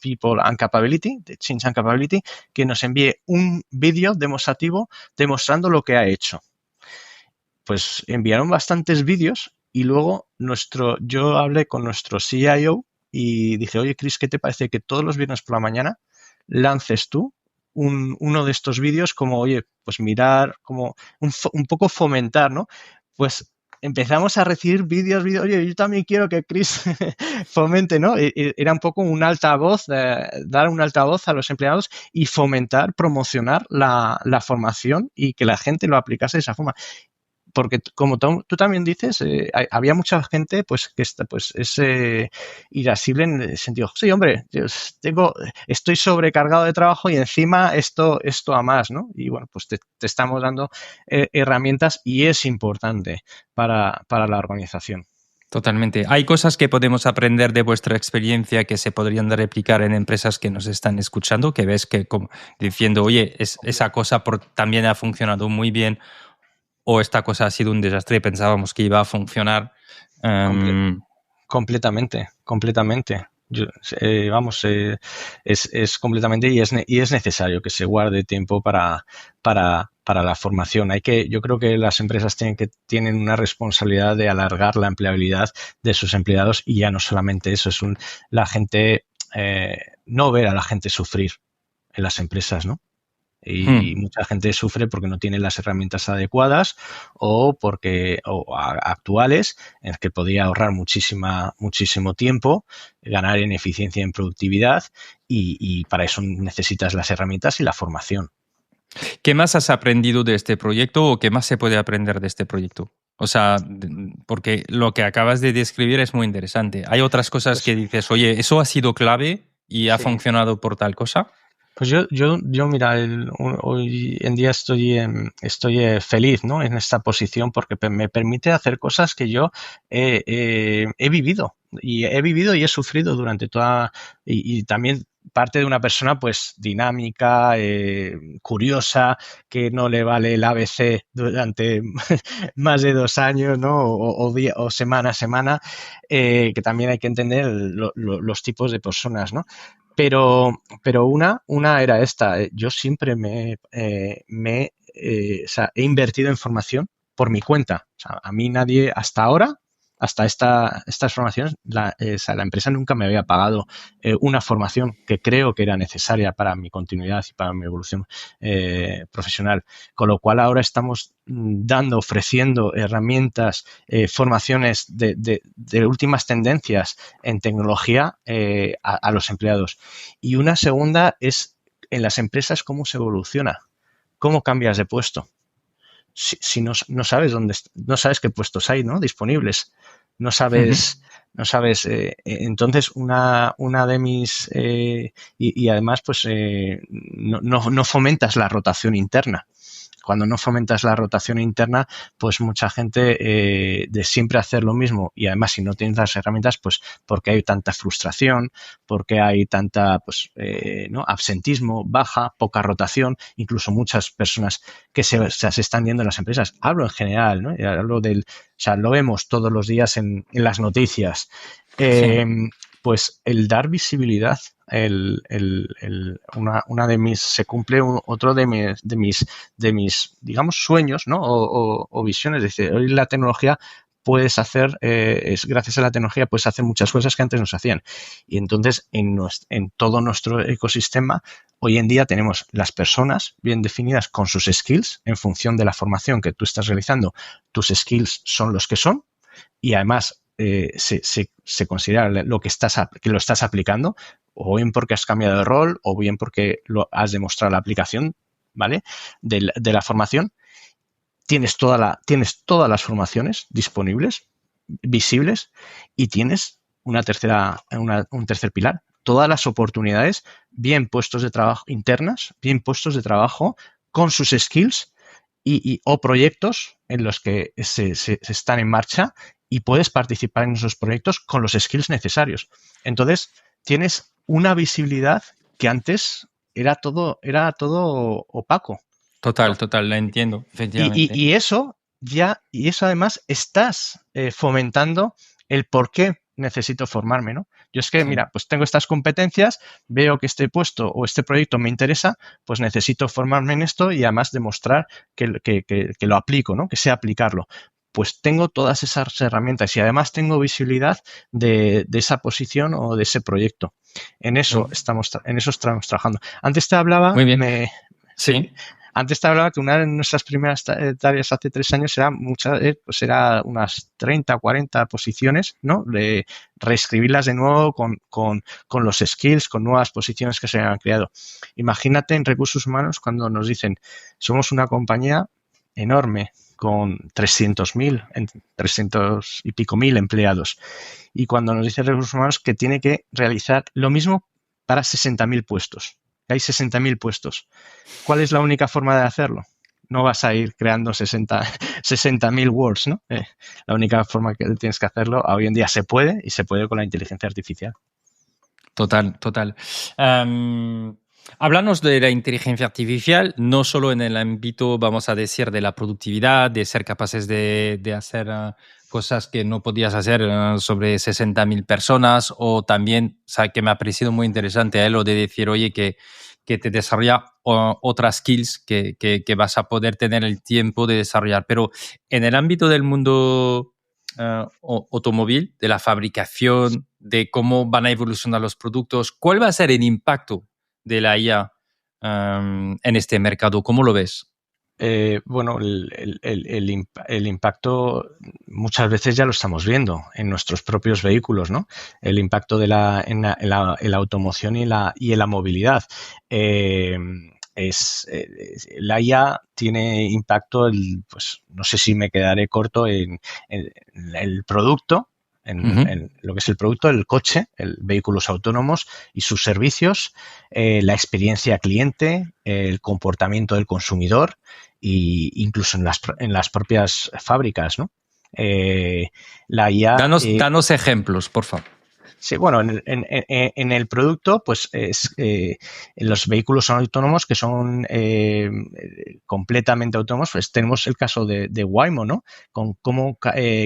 People and Capability, de Change and Capability, que nos envíe un vídeo demostrativo demostrando lo que ha hecho. Pues enviaron bastantes vídeos y luego yo hablé con nuestro CIO y dije, oye, Chris, ¿qué te parece que todos los viernes por la mañana lances tú uno de estos vídeos como, oye, pues mirar, como un poco fomentar, ¿no? Pues empezamos a recibir vídeos, oye, yo también quiero que Chris fomente, ¿no? Era un poco un altavoz, dar un altavoz a los empleados y fomentar, promocionar la formación y que la gente lo aplicase de esa forma. Porque como tú también dices, había mucha gente pues que es irascible en el sentido, sí, hombre, estoy sobrecargado de trabajo y encima esto a más, ¿no? Y bueno, pues te estamos dando herramientas y es importante para la organización. Totalmente. Hay cosas que podemos aprender de vuestra experiencia que se podrían replicar en empresas que nos están escuchando, que ves que como diciendo, oye, esa cosa también ha funcionado muy bien, o esta cosa ha sido un desastre y pensábamos que iba a funcionar. Completamente. Es completamente y es necesario que se guarde tiempo para la formación. Yo creo que las empresas tienen una responsabilidad de alargar la empleabilidad de sus empleados y ya no solamente eso, no ver a la gente sufrir en las empresas, ¿no? y mucha gente sufre porque no tiene las herramientas adecuadas o actuales en las que podría ahorrar muchísimo tiempo, ganar en eficiencia y en productividad y para eso necesitas las herramientas y la formación. ¿Qué más has aprendido de este proyecto o qué más se puede aprender de este proyecto? O sea, porque lo que acabas de describir es muy interesante. ¿Hay otras cosas que dices, oye, eso ha sido clave y ha funcionado por tal cosa? Pues yo mira, hoy en día estoy feliz, ¿no? En esta posición porque me permite hacer cosas que yo he vivido y he sufrido durante y también parte de una persona pues dinámica, curiosa, que no le vale el ABC durante más de 2 años, ¿no? O semana a semana, que también hay que entender los tipos de personas, ¿no? Pero una era esta. Yo siempre o sea, he invertido en formación por mi cuenta. O sea, a mí nadie hasta ahora, hasta estas formaciones, o sea, la empresa nunca me había pagado una formación que creo que era necesaria para mi continuidad y para mi evolución profesional. Con lo cual ahora estamos ofreciendo herramientas, formaciones de últimas tendencias en tecnología a los empleados. Y una segunda es en las empresas cómo se evoluciona, cómo cambias de puesto. Si no sabes no sabes qué puestos hay, ¿no? Disponibles. No sabes, entonces una de mis y además pues no fomentas la rotación interna. Cuando no fomentas la rotación interna, pues mucha gente de siempre hacer lo mismo y además si no tienes las herramientas, pues porque hay tanta frustración, porque hay tanta pues ¿no? absentismo, baja, poca rotación, incluso muchas personas que se están yendo en las empresas. Hablo en general, ¿no? Hablo o sea, lo vemos todos los días en las noticias. Pues el dar visibilidad, una de mis, se cumple otro de mis, digamos, sueños, ¿no? O visiones. Es decir, hoy la tecnología puedes hacer, gracias a la tecnología puedes hacer muchas cosas que antes no se hacían. Y entonces en todo nuestro ecosistema hoy en día tenemos las personas bien definidas con sus skills en función de la formación que tú estás realizando. Tus skills son los que son y además se considera que lo estás aplicando o bien porque has cambiado de rol o bien porque lo has demostrado la aplicación, ¿vale? De la formación. Tienes todas las formaciones disponibles, visibles y tienes un tercer pilar. Todas las oportunidades, bien puestos de trabajo internas, bien puestos de trabajo con sus skills o proyectos en los que se están en marcha y puedes participar en esos proyectos con los skills necesarios. Entonces, tienes una visibilidad que antes era todo opaco. Total, la entiendo, efectivamente. Y eso además estás fomentando el por qué necesito formarme, ¿no? Yo es que, mira, pues tengo estas competencias, veo que este puesto o este proyecto me interesa, pues necesito formarme en esto y además demostrar que lo aplico, ¿no? Que sé aplicarlo. Pues tengo todas esas herramientas y además tengo visibilidad de esa posición o de ese proyecto. En eso estamos trabajando. Antes te hablaba, muy bien. Sí. Antes te hablaba que una de nuestras primeras tareas hace 3 años era unas 30 o 40 posiciones, ¿no? De reescribirlas de nuevo con los skills, con nuevas posiciones que se han creado. Imagínate en recursos humanos cuando nos dicen, somos una compañía enorme con 300 y pico mil empleados. Y cuando nos dicen recursos humanos que tiene que realizar lo mismo para 60.000 puestos. Hay 60.000 puestos. ¿Cuál es la única forma de hacerlo? No vas a ir creando 60.000 words, ¿no? La única forma que tienes que hacerlo hoy en día se puede y se puede con la inteligencia artificial. Total. Háblanos de la inteligencia artificial, no solo en el ámbito, vamos a decir, de la productividad, de ser capaces de hacer cosas que no podías hacer sobre 60.000 personas, o también, o sea, que me ha parecido muy interesante lo de decir, oye, que te desarrolla otras skills que vas a poder tener el tiempo de desarrollar. Pero en el ámbito del mundo automóvil, de la fabricación, de cómo van a evolucionar los productos, ¿cuál va a ser el impacto de la IA en este mercado. ¿Cómo lo ves? Bueno, el impacto muchas veces ya lo estamos viendo en nuestros propios vehículos, ¿no? El impacto en la automoción y en la movilidad. La IA tiene impacto, pues no sé si me quedaré corto en el producto, en lo que es el producto, el coche, vehículos autónomos y sus servicios, la experiencia cliente, el comportamiento del consumidor e incluso en las propias fábricas, ¿no? La IA... Danos ejemplos, por favor. Sí, bueno, en el producto, pues en los vehículos autónomos que son completamente autónomos, pues tenemos el caso de Waymo, ¿no? Con cómo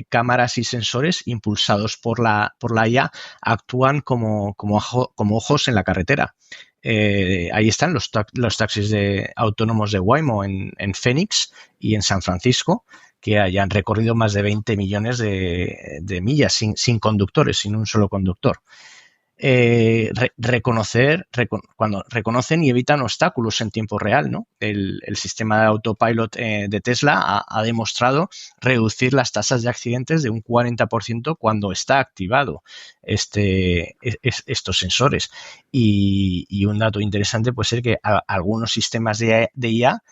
cámaras y sensores impulsados por la IA actúan como ojos en la carretera. Ahí están los taxis autónomos de Waymo en Phoenix y en San Francisco, que hayan recorrido más de 20 millones de millas sin conductores, sin un solo conductor. Cuando reconocen y evitan obstáculos en tiempo real, ¿no? El sistema de autopilot de Tesla ha demostrado reducir las tasas de accidentes de un 40% cuando está activado estos sensores. Y un dato interesante puede ser que algunos sistemas de IA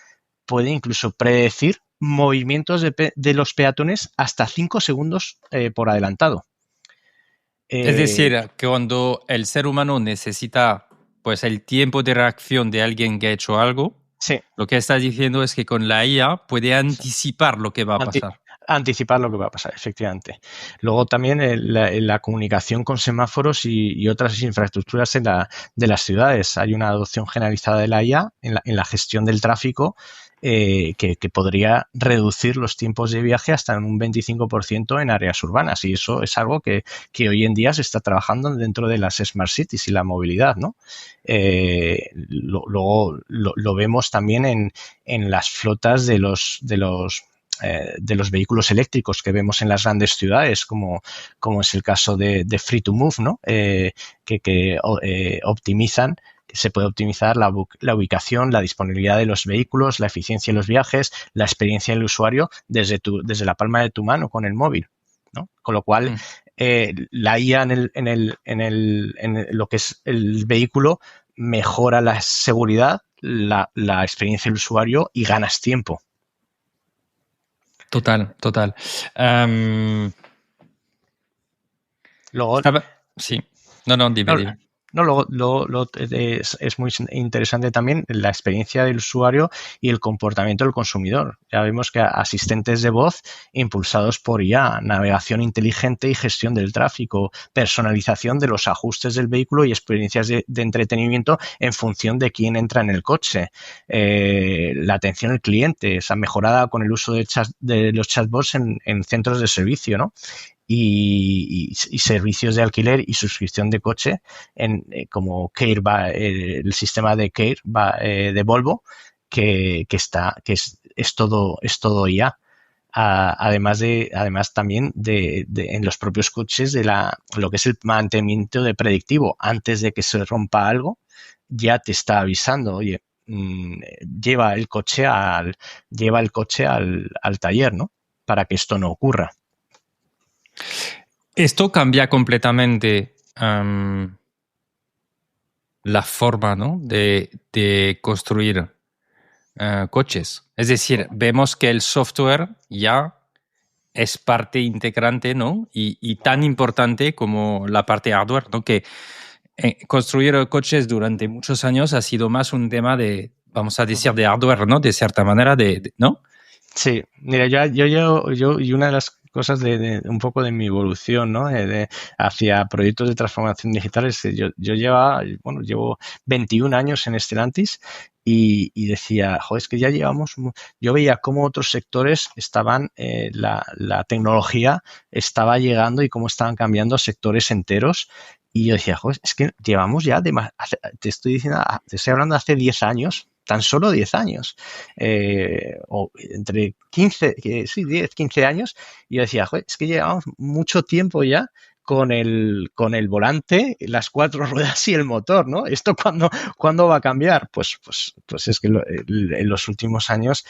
pueden incluso predecir movimientos de los peatones hasta 5 segundos por adelantado. Es decir, que cuando el ser humano necesita pues el tiempo de reacción de alguien que ha hecho algo, sí. Lo que estás diciendo es que con la IA puede anticipar lo que va a pasar. Anticipar lo que va a pasar, efectivamente. Luego también la comunicación con semáforos y otras infraestructuras de las ciudades. Hay una adopción generalizada de la IA en la gestión del tráfico que podría reducir los tiempos de viaje hasta en un 25% en áreas urbanas. Y eso es algo que hoy en día se está trabajando dentro de las Smart Cities y la movilidad, ¿no? Luego lo vemos también en las flotas de los vehículos eléctricos que vemos en las grandes ciudades, como es el caso de Free to Move, ¿no? Que optimizan, que se puede optimizar la ubicación, la disponibilidad de los vehículos, la eficiencia de los viajes, la experiencia del usuario desde la palma de tu mano con el móvil, ¿no? Con lo cual, la IA en lo que es el vehículo mejora la seguridad, la experiencia del usuario y ganas tiempo. Total. Luego, sí. No, dime. No, es muy interesante también la experiencia del usuario y el comportamiento del consumidor. Ya vemos que asistentes de voz impulsados por IA, navegación inteligente y gestión del tráfico, personalización de los ajustes del vehículo y experiencias de entretenimiento en función de quién entra en el coche. La atención al cliente, esa mejorada con el uso de los chatbots en centros de servicio, ¿no? Y servicios de alquiler y suscripción de coche como Care el sistema de Care de Volvo que es todo IA. Además también en los propios coches de lo que es el mantenimiento de predictivo. Antes de que se rompa algo, ya te está avisando, oye, lleva el coche al taller, ¿no? Para que esto no ocurra. Esto cambia completamente la forma, ¿no? de construir coches. Es decir, vemos que el software ya es parte integrante, ¿no? Y tan importante como la parte hardware, ¿no? Que construir coches durante muchos años ha sido más un tema de, vamos a decir, de hardware, ¿no? De cierta manera, ¿no? Sí, mira, yo y una de las cosas de un poco de mi evolución, ¿no? Hacia proyectos de transformación digital es que yo llevo 21 años en Stellantis y decía, joder, es que ya llevamos, yo veía cómo otros sectores estaban, la tecnología estaba llegando y cómo estaban cambiando sectores enteros. Y yo decía, joder, es que llevamos ya, te estoy hablando de hace 10 años, tan solo 10 años, o entre 10, 15 años, y yo decía, joder, es que llevamos mucho tiempo ya con el volante, las 4 ruedas y el motor, ¿no? ¿Esto cuándo va a cambiar? Pues es que en los últimos años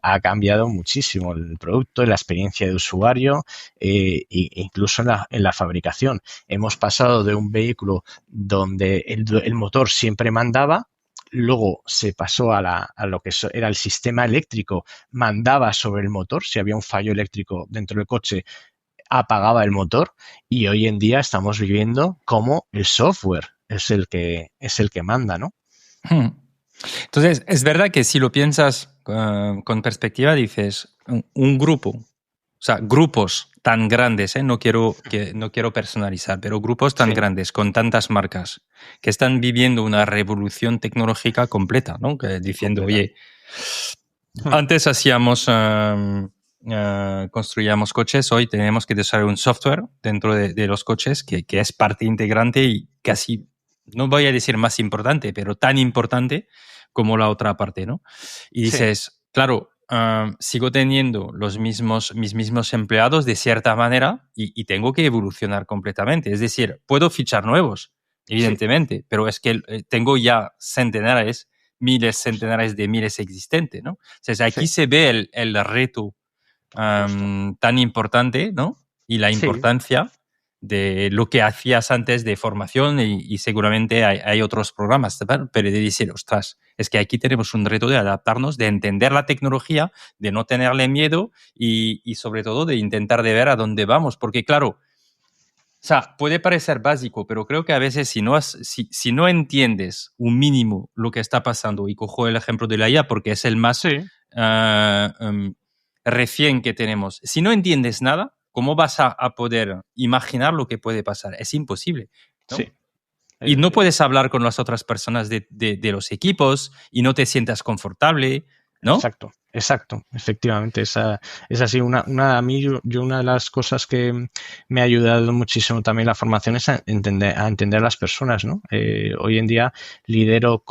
ha cambiado muchísimo el producto, la experiencia de usuario, e incluso en la fabricación. Hemos pasado de un vehículo donde el motor siempre mandaba. Luego se pasó a lo que era el sistema eléctrico, mandaba sobre el motor. Si había un fallo eléctrico dentro del coche, apagaba el motor, y hoy en día estamos viviendo como el software es el que manda, ¿no? Entonces, es verdad que si lo piensas con perspectiva, dices, un grupo, o sea, grupos tan grandes, no quiero personalizar, pero grupos tan grandes, con tantas marcas, que están viviendo una revolución tecnológica completa, ¿no? Que diciendo, oye, antes hacíamos, construíamos coches, hoy tenemos que desarrollar un software dentro de los coches que es parte integrante y casi, no voy a decir más importante, pero tan importante como la otra parte, ¿no? Y dices, claro, sigo teniendo mis mismos empleados de cierta manera y tengo que evolucionar completamente. Es decir, puedo fichar nuevos, evidentemente, pero es que tengo ya centenares de miles existentes, ¿no? Entonces, aquí se ve el reto tan importante, ¿no? Y la importancia de lo que hacías antes de formación y seguramente hay otros programas, pero de decir, ostras, es que aquí tenemos un reto de adaptarnos, de entender la tecnología, de no tenerle miedo y sobre todo de intentar de ver a dónde vamos, porque claro, o sea, puede parecer básico, pero creo que a veces si no entiendes un mínimo lo que está pasando, y cojo el ejemplo de la IA porque es el más recién que tenemos, si no entiendes nada, ¿cómo vas a poder imaginar lo que puede pasar? Es imposible, ¿no? Sí. Y no puedes hablar con las otras personas de los equipos y no te sientas confortable, ¿no? Exacto, efectivamente. Esa es así. A mí, yo una de las cosas que me ha ayudado muchísimo también la formación es a entender a las personas, ¿no? Hoy en día lidero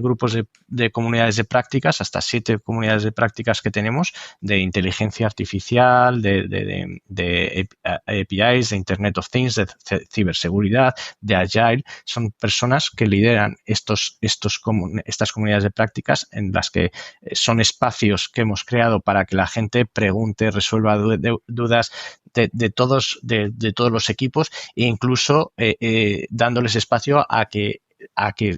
grupos de comunidades de prácticas, hasta 7 comunidades de prácticas que tenemos, de inteligencia artificial, de APIs, de Internet of Things, de ciberseguridad, de Agile. Son personas que lideran estas comunidades de prácticas, en las que son espacios que hemos creado para que la gente pregunte, resuelva dudas de todos los equipos, e incluso dándoles espacio a que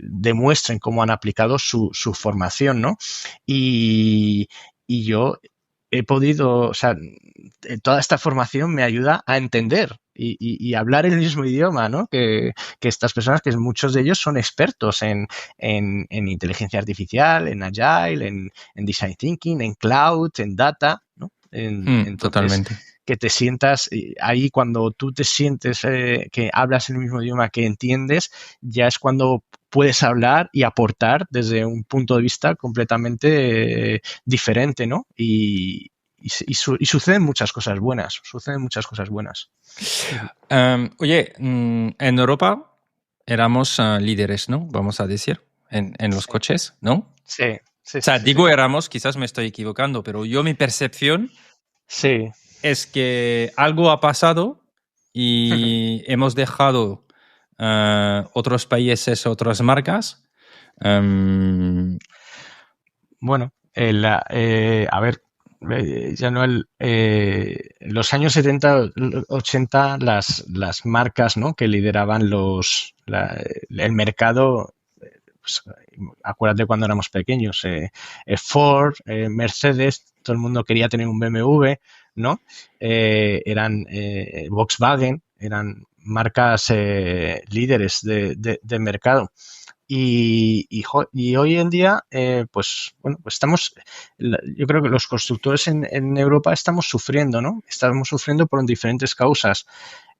demuestren cómo han aplicado su formación, ¿no? Y yo he podido, o sea, toda esta formación me ayuda a entender y hablar el mismo idioma, ¿no? Que estas personas, que muchos de ellos son expertos en inteligencia artificial, en Agile, en Design Thinking, en Cloud, en Data, ¿no? Entonces, totalmente. Que te sientas ahí, cuando tú te sientes que hablas el mismo idioma, que entiendes, ya es cuando puedes hablar y aportar desde un punto de vista completamente diferente, ¿no? Y suceden muchas cosas buenas. Oye, en Europa éramos líderes, ¿no? Vamos a decir, en los coches, ¿no? Sí. O sea, digo éramos, quizás me estoy equivocando, pero mi percepción es que algo ha pasado y hemos dejado otros países, otras marcas. Bueno, a ver, ya no los años 70, 80, las marcas, ¿no?, que lideraban el mercado. Pues, acuérdate cuando éramos pequeños, Ford, Mercedes, todo el mundo quería tener un BMW, ¿no? Eran Volkswagen, eran marcas líderes de mercado. Y hoy en día, pues estamos, yo creo que los constructores en Europa estamos sufriendo, ¿no? Estamos sufriendo por diferentes causas.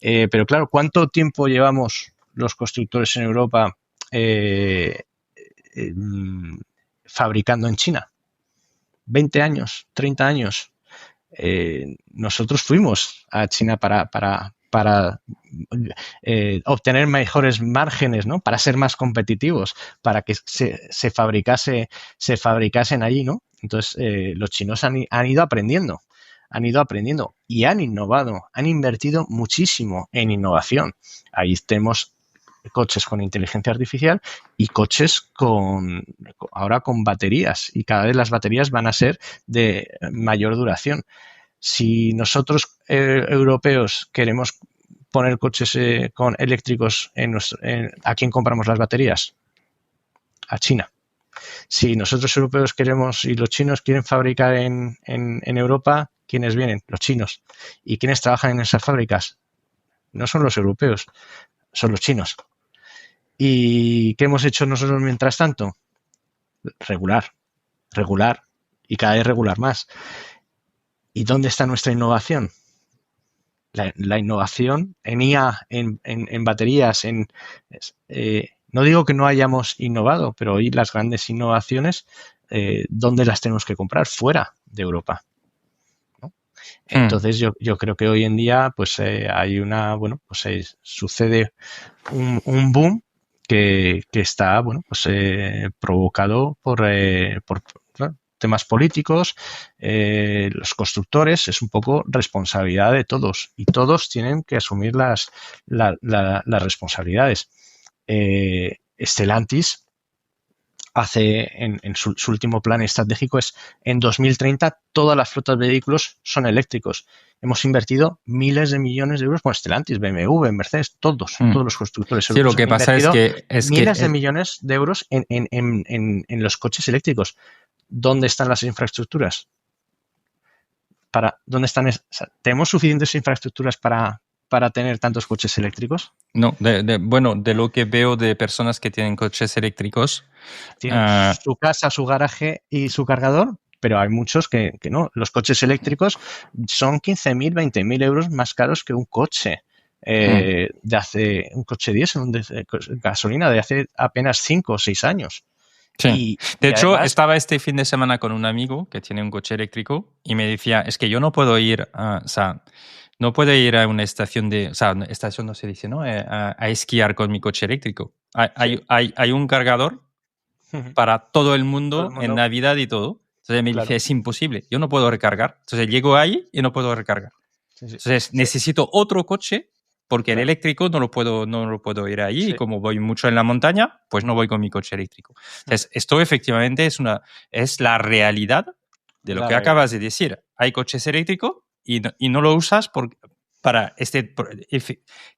Pero claro, ¿cuánto tiempo llevamos los constructores en Europa fabricando en China? ¿20 años? ¿30 años? Nosotros fuimos a China para obtener mejores márgenes, ¿no? Para ser más competitivos, para que se fabricasen allí, ¿no? Entonces, los chinos han ido aprendiendo han ido aprendiendo y han innovado, han invertido muchísimo en innovación. Ahí tenemos coches con inteligencia artificial y coches ahora con baterías, y cada vez las baterías van a ser de mayor duración. Si nosotros europeos queremos poner coches con eléctricos ¿a quién compramos las baterías? A China. Si nosotros europeos queremos y los chinos quieren fabricar en Europa, ¿quiénes vienen? Los chinos. ¿Y quiénes trabajan en esas fábricas? No son los europeos, son los chinos. ¿Y qué hemos hecho nosotros mientras tanto? Regular y cada vez regular más. ¿Y dónde está nuestra innovación? La innovación en IA, en baterías, no digo que no hayamos innovado, pero hoy las grandes innovaciones, ¿dónde las tenemos que comprar? Fuera de Europa, ¿no? Entonces yo creo que hoy en día pues hay sucede un boom que está provocado por temas políticos, los constructores. Es un poco responsabilidad de todos y todos tienen que asumir las responsabilidades. Stellantis hace en su último plan estratégico es en 2030 todas las flotas de vehículos son eléctricos. Hemos invertido miles de millones de euros con Stellantis, BMW, Mercedes, todos los constructores. Sí, lo que pasa es que miles de millones de euros en los coches eléctricos. ¿Dónde están las infraestructuras? ¿Dónde están? ¿Tenemos suficientes infraestructuras para tener tantos coches eléctricos? No, de lo que veo de personas que tienen coches eléctricos. Tienen su casa, su garaje y su cargador, pero hay muchos que no. Los coches eléctricos son 15.000, 20.000 euros más caros que un coche un coche diésel, gasolina de hace apenas 5 o 6 años. Sí. De hecho, además, estaba este fin de semana con un amigo que tiene un coche eléctrico y me decía, es que yo no puedo ir no puedo ir a una estación estación no se dice, ¿no? A esquiar con mi coche eléctrico. Hay un cargador para todo el mundo en Navidad y todo. Entonces me dice, es imposible, yo no puedo recargar. Entonces llego ahí y no puedo recargar. Entonces necesito otro coche porque el eléctrico no lo puedo ir ahí y como voy mucho en la montaña, pues no voy con mi coche eléctrico. Entonces esto efectivamente es la realidad de lo que acabas de decir. Hay coches eléctricos y no lo usas para este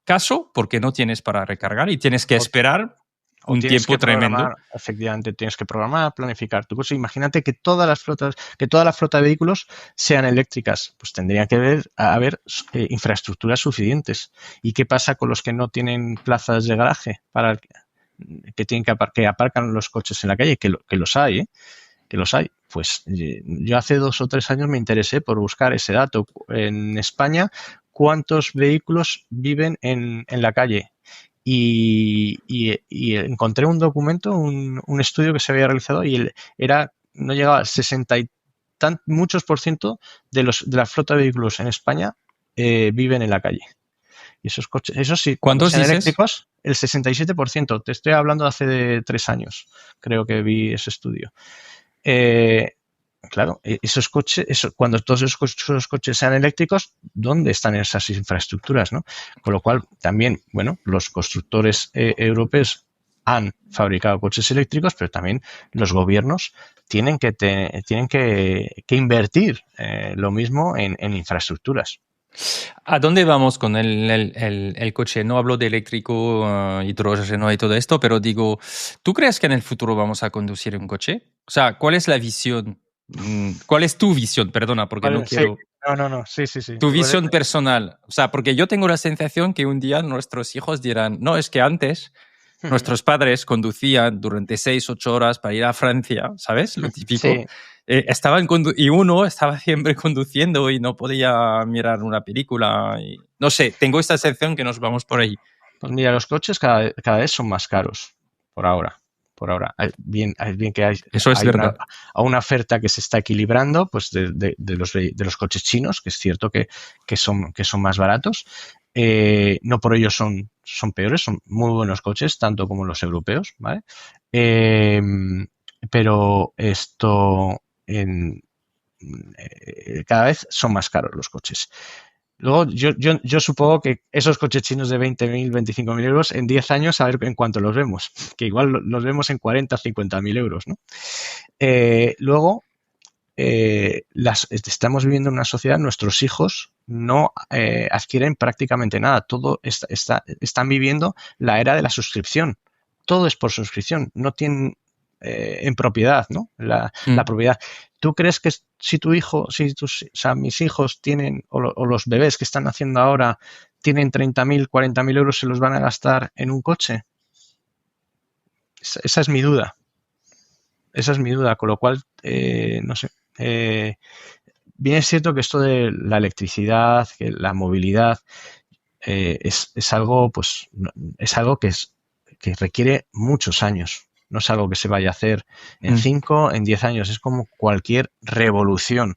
caso porque no tienes para recargar y tienes que esperar un tiempo tremendo. Efectivamente, tienes que programar, planificar tu cosa. Imagínate que toda la flota de vehículos sean eléctricas. Pues tendría que haber infraestructuras suficientes. ¿Y qué pasa con los que no tienen plazas de garaje para que tienen que aparcan los coches en la calle? Que los hay, ¿eh? Que los hay. Pues yo hace 2 o 3 años me interesé por buscar ese dato. En España, ¿cuántos vehículos viven en la calle? Y encontré un documento, un estudio que se había realizado y no llegaba al 60 y muchos por ciento de la flota de vehículos en España viven en la calle. Y esos coches, eso sí, ¿cuántos sean eléctricos? El 67%. Te estoy hablando de hace 3 años, creo que vi ese estudio. Claro, esos coches, cuando todos esos coches sean eléctricos, ¿dónde están esas infraestructuras, no? Con lo cual, también, los constructores europeos han fabricado coches eléctricos, pero también los gobiernos tienen que invertir lo mismo en infraestructuras. ¿A dónde vamos con el coche? No hablo de eléctrico, hidrógeno y todo esto, pero digo, ¿tú crees que en el futuro vamos a conducir un coche? O sea, ¿cuál es la visión? ¿Cuál es tu visión? Perdona, porque no quiero... Sí. Tu visión personal. O sea, porque yo tengo la sensación que un día nuestros hijos dirán, no, es que antes nuestros padres conducían durante 6, 8 horas para ir a Francia, ¿sabes? Lo típico. Sí. Y uno estaba siempre conduciendo y no podía mirar una película. Y, no sé, tengo esta sensación que nos vamos por ahí. Pues mira, los coches cada vez son más caros, por ahora. Bien que hay una oferta que se está equilibrando, pues de los coches chinos, que es cierto que son más baratos. No por ello son peores, son muy buenos coches, tanto como los europeos, ¿vale? Pero esto cada vez son más caros los coches. Luego, yo supongo que esos coches chinos de 20.000, 25.000 euros, en 10 años, a ver en cuánto los vemos. Que igual los vemos en 40, 50.000 euros, ¿no? Luego, estamos viviendo en una sociedad, nuestros hijos no adquieren prácticamente nada. Todo están viviendo la era de la suscripción. Todo es por suscripción. No tienen en propiedad, ¿no? La propiedad. ¿Tú crees que si tu hijo, o sea, mis hijos tienen, o los bebés que están naciendo ahora, tienen 30.000, 40.000 euros, se los van a gastar en un coche? Esa es mi duda. Esa es mi duda, con lo cual, no sé. Bien es cierto que esto de la electricidad, que la movilidad, es algo, pues, es algo que requiere muchos años. No es algo que se vaya a hacer en 5, en 10 años. Es como cualquier revolución.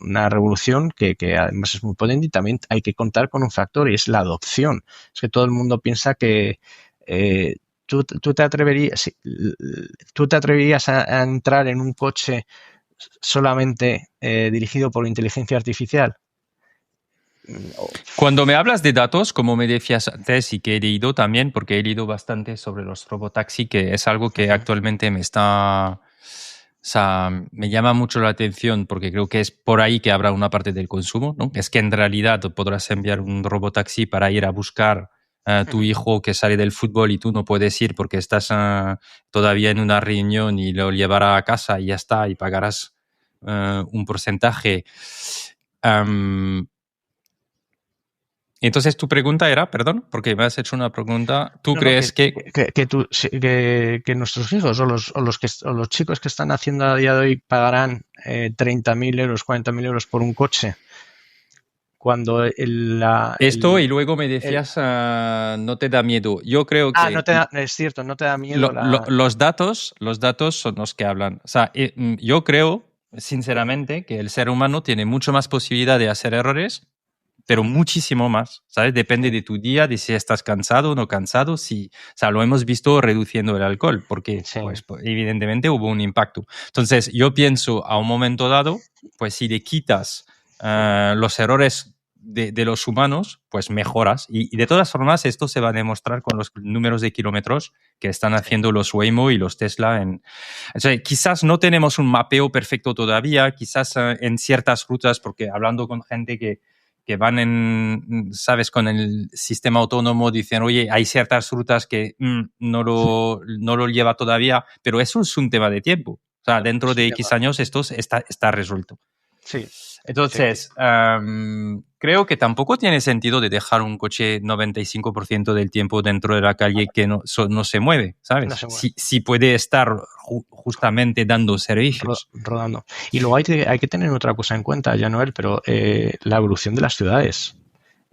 Una revolución que además es muy potente, y también hay que contar con un factor, y es la adopción. Es que todo el mundo piensa que tú te atreverías a entrar en un coche solamente dirigido por inteligencia artificial. Cuando me hablas de datos, como me decías antes, y que he leído también, porque he leído bastante sobre los robotaxis, que es algo que actualmente me llama mucho la atención, porque creo que es por ahí que habrá una parte del consumo, ¿no? Es que en realidad podrás enviar un robotaxi para ir a buscar a tu hijo que sale del fútbol y tú no puedes ir porque estás todavía en una reunión, y lo llevará a casa y ya está, y pagarás un porcentaje. Entonces tu pregunta era, perdón, porque me has hecho una pregunta. ¿Tú crees que nuestros hijos o los chicos que están haciendo a día de hoy pagarán 30.000 euros, 40.000 euros por un coche? Cuando y luego me decías, no te da miedo. Yo creo que... es cierto, no te da miedo. Los datos son los que hablan. O sea, yo creo, sinceramente, que el ser humano tiene mucho más posibilidad de hacer errores, pero muchísimo más, ¿sabes? Depende de tu día, de si estás cansado o no cansado. O sea, lo hemos visto reduciendo el alcohol, porque pues, evidentemente hubo un impacto. Entonces, yo pienso, a un momento dado, pues si le quitas los errores de los humanos, pues mejoras. Y de todas formas, esto se va a demostrar con los números de kilómetros que están haciendo los Waymo y los Tesla. O sea, quizás no tenemos un mapeo perfecto todavía, quizás en ciertas rutas, porque hablando con gente que van ¿sabes? Con el sistema autónomo, dicen, oye, hay ciertas rutas que no lo lleva todavía, pero eso es un tema de tiempo. O sea, dentro de X años esto está resuelto. Sí. Entonces, creo que tampoco tiene sentido de dejar un coche 95% del tiempo dentro de la calle que no se mueve, ¿sabes? No se mueve. Si puede estar justamente dando servicios. Rodando. Y luego hay que tener otra cosa en cuenta, ya Noel, pero la evolución de las ciudades.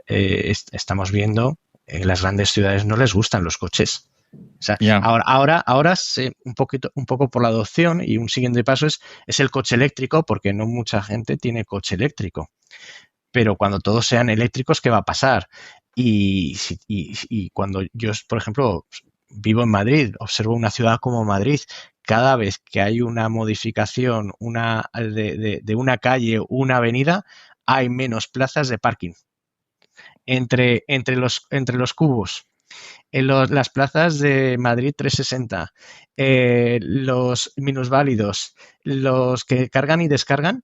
Estamos viendo en las grandes ciudades no les gustan los coches. O sea, ahora un poco por la adopción, y un siguiente paso es el coche eléctrico, porque no mucha gente tiene coche eléctrico. Pero cuando todos sean eléctricos, ¿qué va a pasar? Y cuando yo, por ejemplo, vivo en Madrid, observo una ciudad como Madrid, cada vez que hay una modificación de una calle, una avenida, hay menos plazas de parking entre los cubos. En las plazas de Madrid 360, los minusválidos, los que cargan y descargan,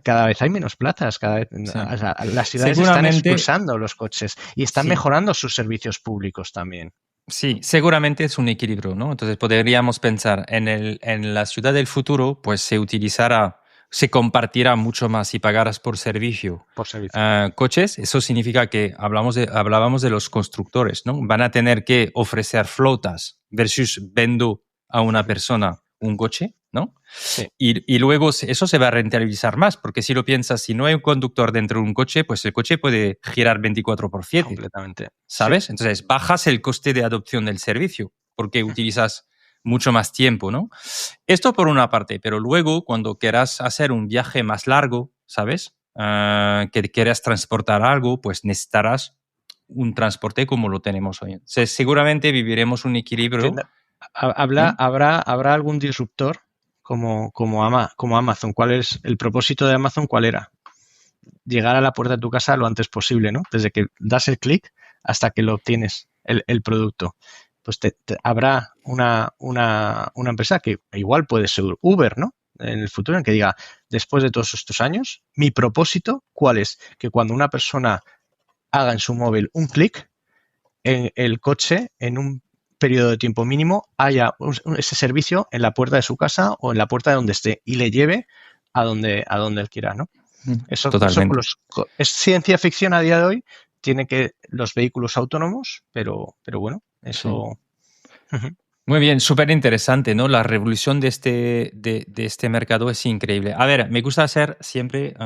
cada vez hay menos plazas. Cada vez, las ciudades están expulsando los coches y están mejorando sus servicios públicos también. Sí, seguramente es un equilibrio, ¿no? Entonces podríamos pensar en la ciudad del futuro, pues se compartirá mucho más y pagarás por servicio. Coches, eso significa que hablábamos de los constructores, ¿no? Van a tener que ofrecer flotas versus vendo a una persona un coche, ¿no? Sí. Y luego eso se va a rentabilizar más, porque si lo piensas, si no hay un conductor dentro de un coche, pues el coche puede girar 24/7. Completamente. ¿Sabes? Sí. Entonces bajas el coste de adopción del servicio, porque utilizas mucho más tiempo, ¿no? Esto por una parte, pero luego cuando quieras hacer un viaje más largo, ¿sabes? Que quieras transportar algo, pues necesitarás un transporte como lo tenemos hoy. Seguramente viviremos un equilibrio. ¿Habrá algún disruptor como Amazon. ¿Cuál es el propósito de Amazon? ¿Cuál era? Llegar a la puerta de tu casa lo antes posible, ¿no? Desde que das el clic hasta que lo obtienes, el producto. Pues habrá una empresa que igual puede ser Uber, ¿no? En el futuro, en que diga, después de todos estos años, mi propósito, ¿cuál es? Que cuando una persona haga en su móvil un clic, en el coche, en un periodo de tiempo mínimo, haya ese servicio en la puerta de su casa o en la puerta de donde esté y le lleve a donde él quiera, ¿no? Eso es ciencia ficción a día de hoy. Tiene que los vehículos autónomos, pero bueno, eso... Sí. Muy bien, súper interesante, ¿no? La revolución de este mercado es increíble. A ver, me gusta hacer siempre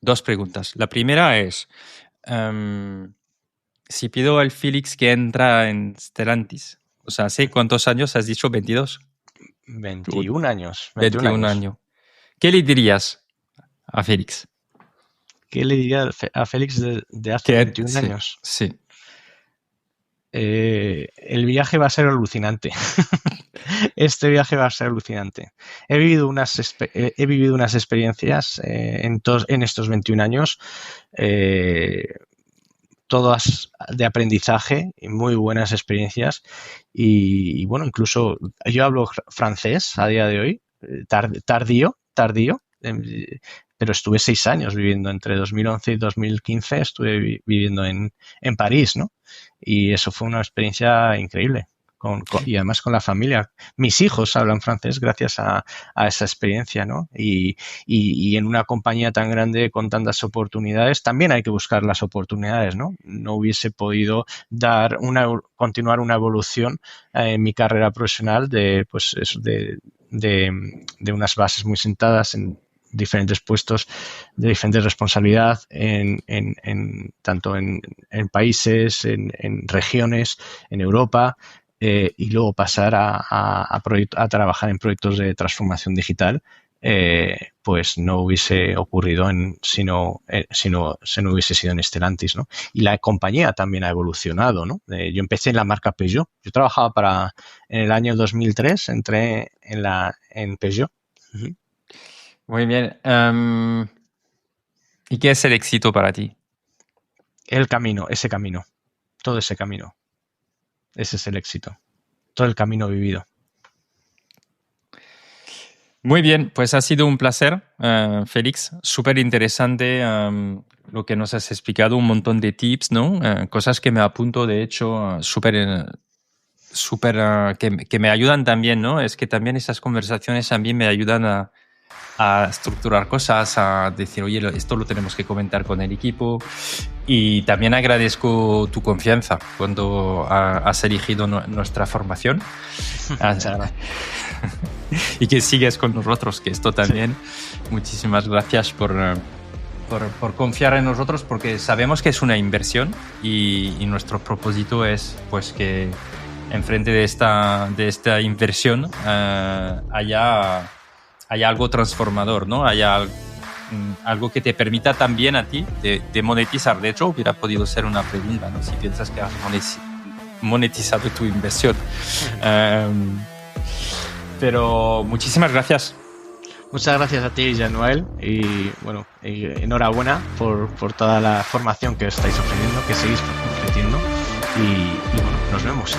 dos preguntas. La primera es, si pido al Félix que entra en Stellantis, o sea, ¿sí? ¿Cuántos años has dicho? ¿22? 21 años. 21 años. ¿Qué le dirías a Félix? ¿Qué le diría a Félix de hace 21 años? Sí. El viaje va a ser alucinante. Este viaje va a ser alucinante. He vivido unas experiencias en estos 21 años, todas de aprendizaje y muy buenas experiencias. Y bueno, incluso yo hablo francés a día de hoy, tardío, pero estuve 6 años viviendo, entre 2011 y 2015 estuve viviendo en París, ¿no? Y eso fue una experiencia increíble. Y además con la familia. Mis hijos hablan francés gracias a esa experiencia, ¿no? Y en una compañía tan grande con tantas oportunidades también hay que buscar las oportunidades, ¿no? No hubiese podido continuar una evolución en mi carrera profesional de unas bases muy sentadas en diferentes puestos de diferente responsabilidad tanto en países, en regiones, en Europa, y luego pasar a trabajar en proyectos de transformación digital, pues no hubiese ocurrido si no hubiese sido en Stellantis, ¿no? Y la compañía también ha evolucionado, ¿no? Yo empecé en la marca Peugeot. Yo trabajaba en el año 2003, entré en Peugeot. Uh-huh. Muy bien. ¿Y qué es el éxito para ti? El camino, todo ese camino. Ese es el éxito. Todo el camino vivido. Muy bien, pues ha sido un placer, Félix. Súper interesante lo que nos has explicado, un montón de tips, ¿no? Cosas que me apunto, de hecho, que me ayudan también, ¿no? Es que también esas conversaciones también me ayudan a estructurar cosas, a decir, oye, esto lo tenemos que comentar con el equipo. Y también agradezco tu confianza cuando has elegido nuestra formación. Y que sigues con nosotros, que esto también. Sí. Muchísimas gracias por confiar en nosotros, porque sabemos que es una inversión y nuestro propósito es pues que enfrente de esta inversión haya algo transformador, ¿no? Haya algo que te permita también a ti de monetizar. De hecho, hubiera podido ser una pregunta, ¿no? Si piensas que has monetizado tu inversión. Pero muchísimas gracias. Muchas gracias a ti, Jean-Noël, y bueno, enhorabuena por toda la formación que estáis ofreciendo, que seguís ofreciendo, y bueno, nos vemos.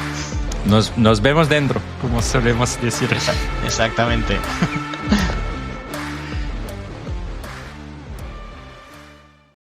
Nos vemos dentro, como solemos decir. Exactamente.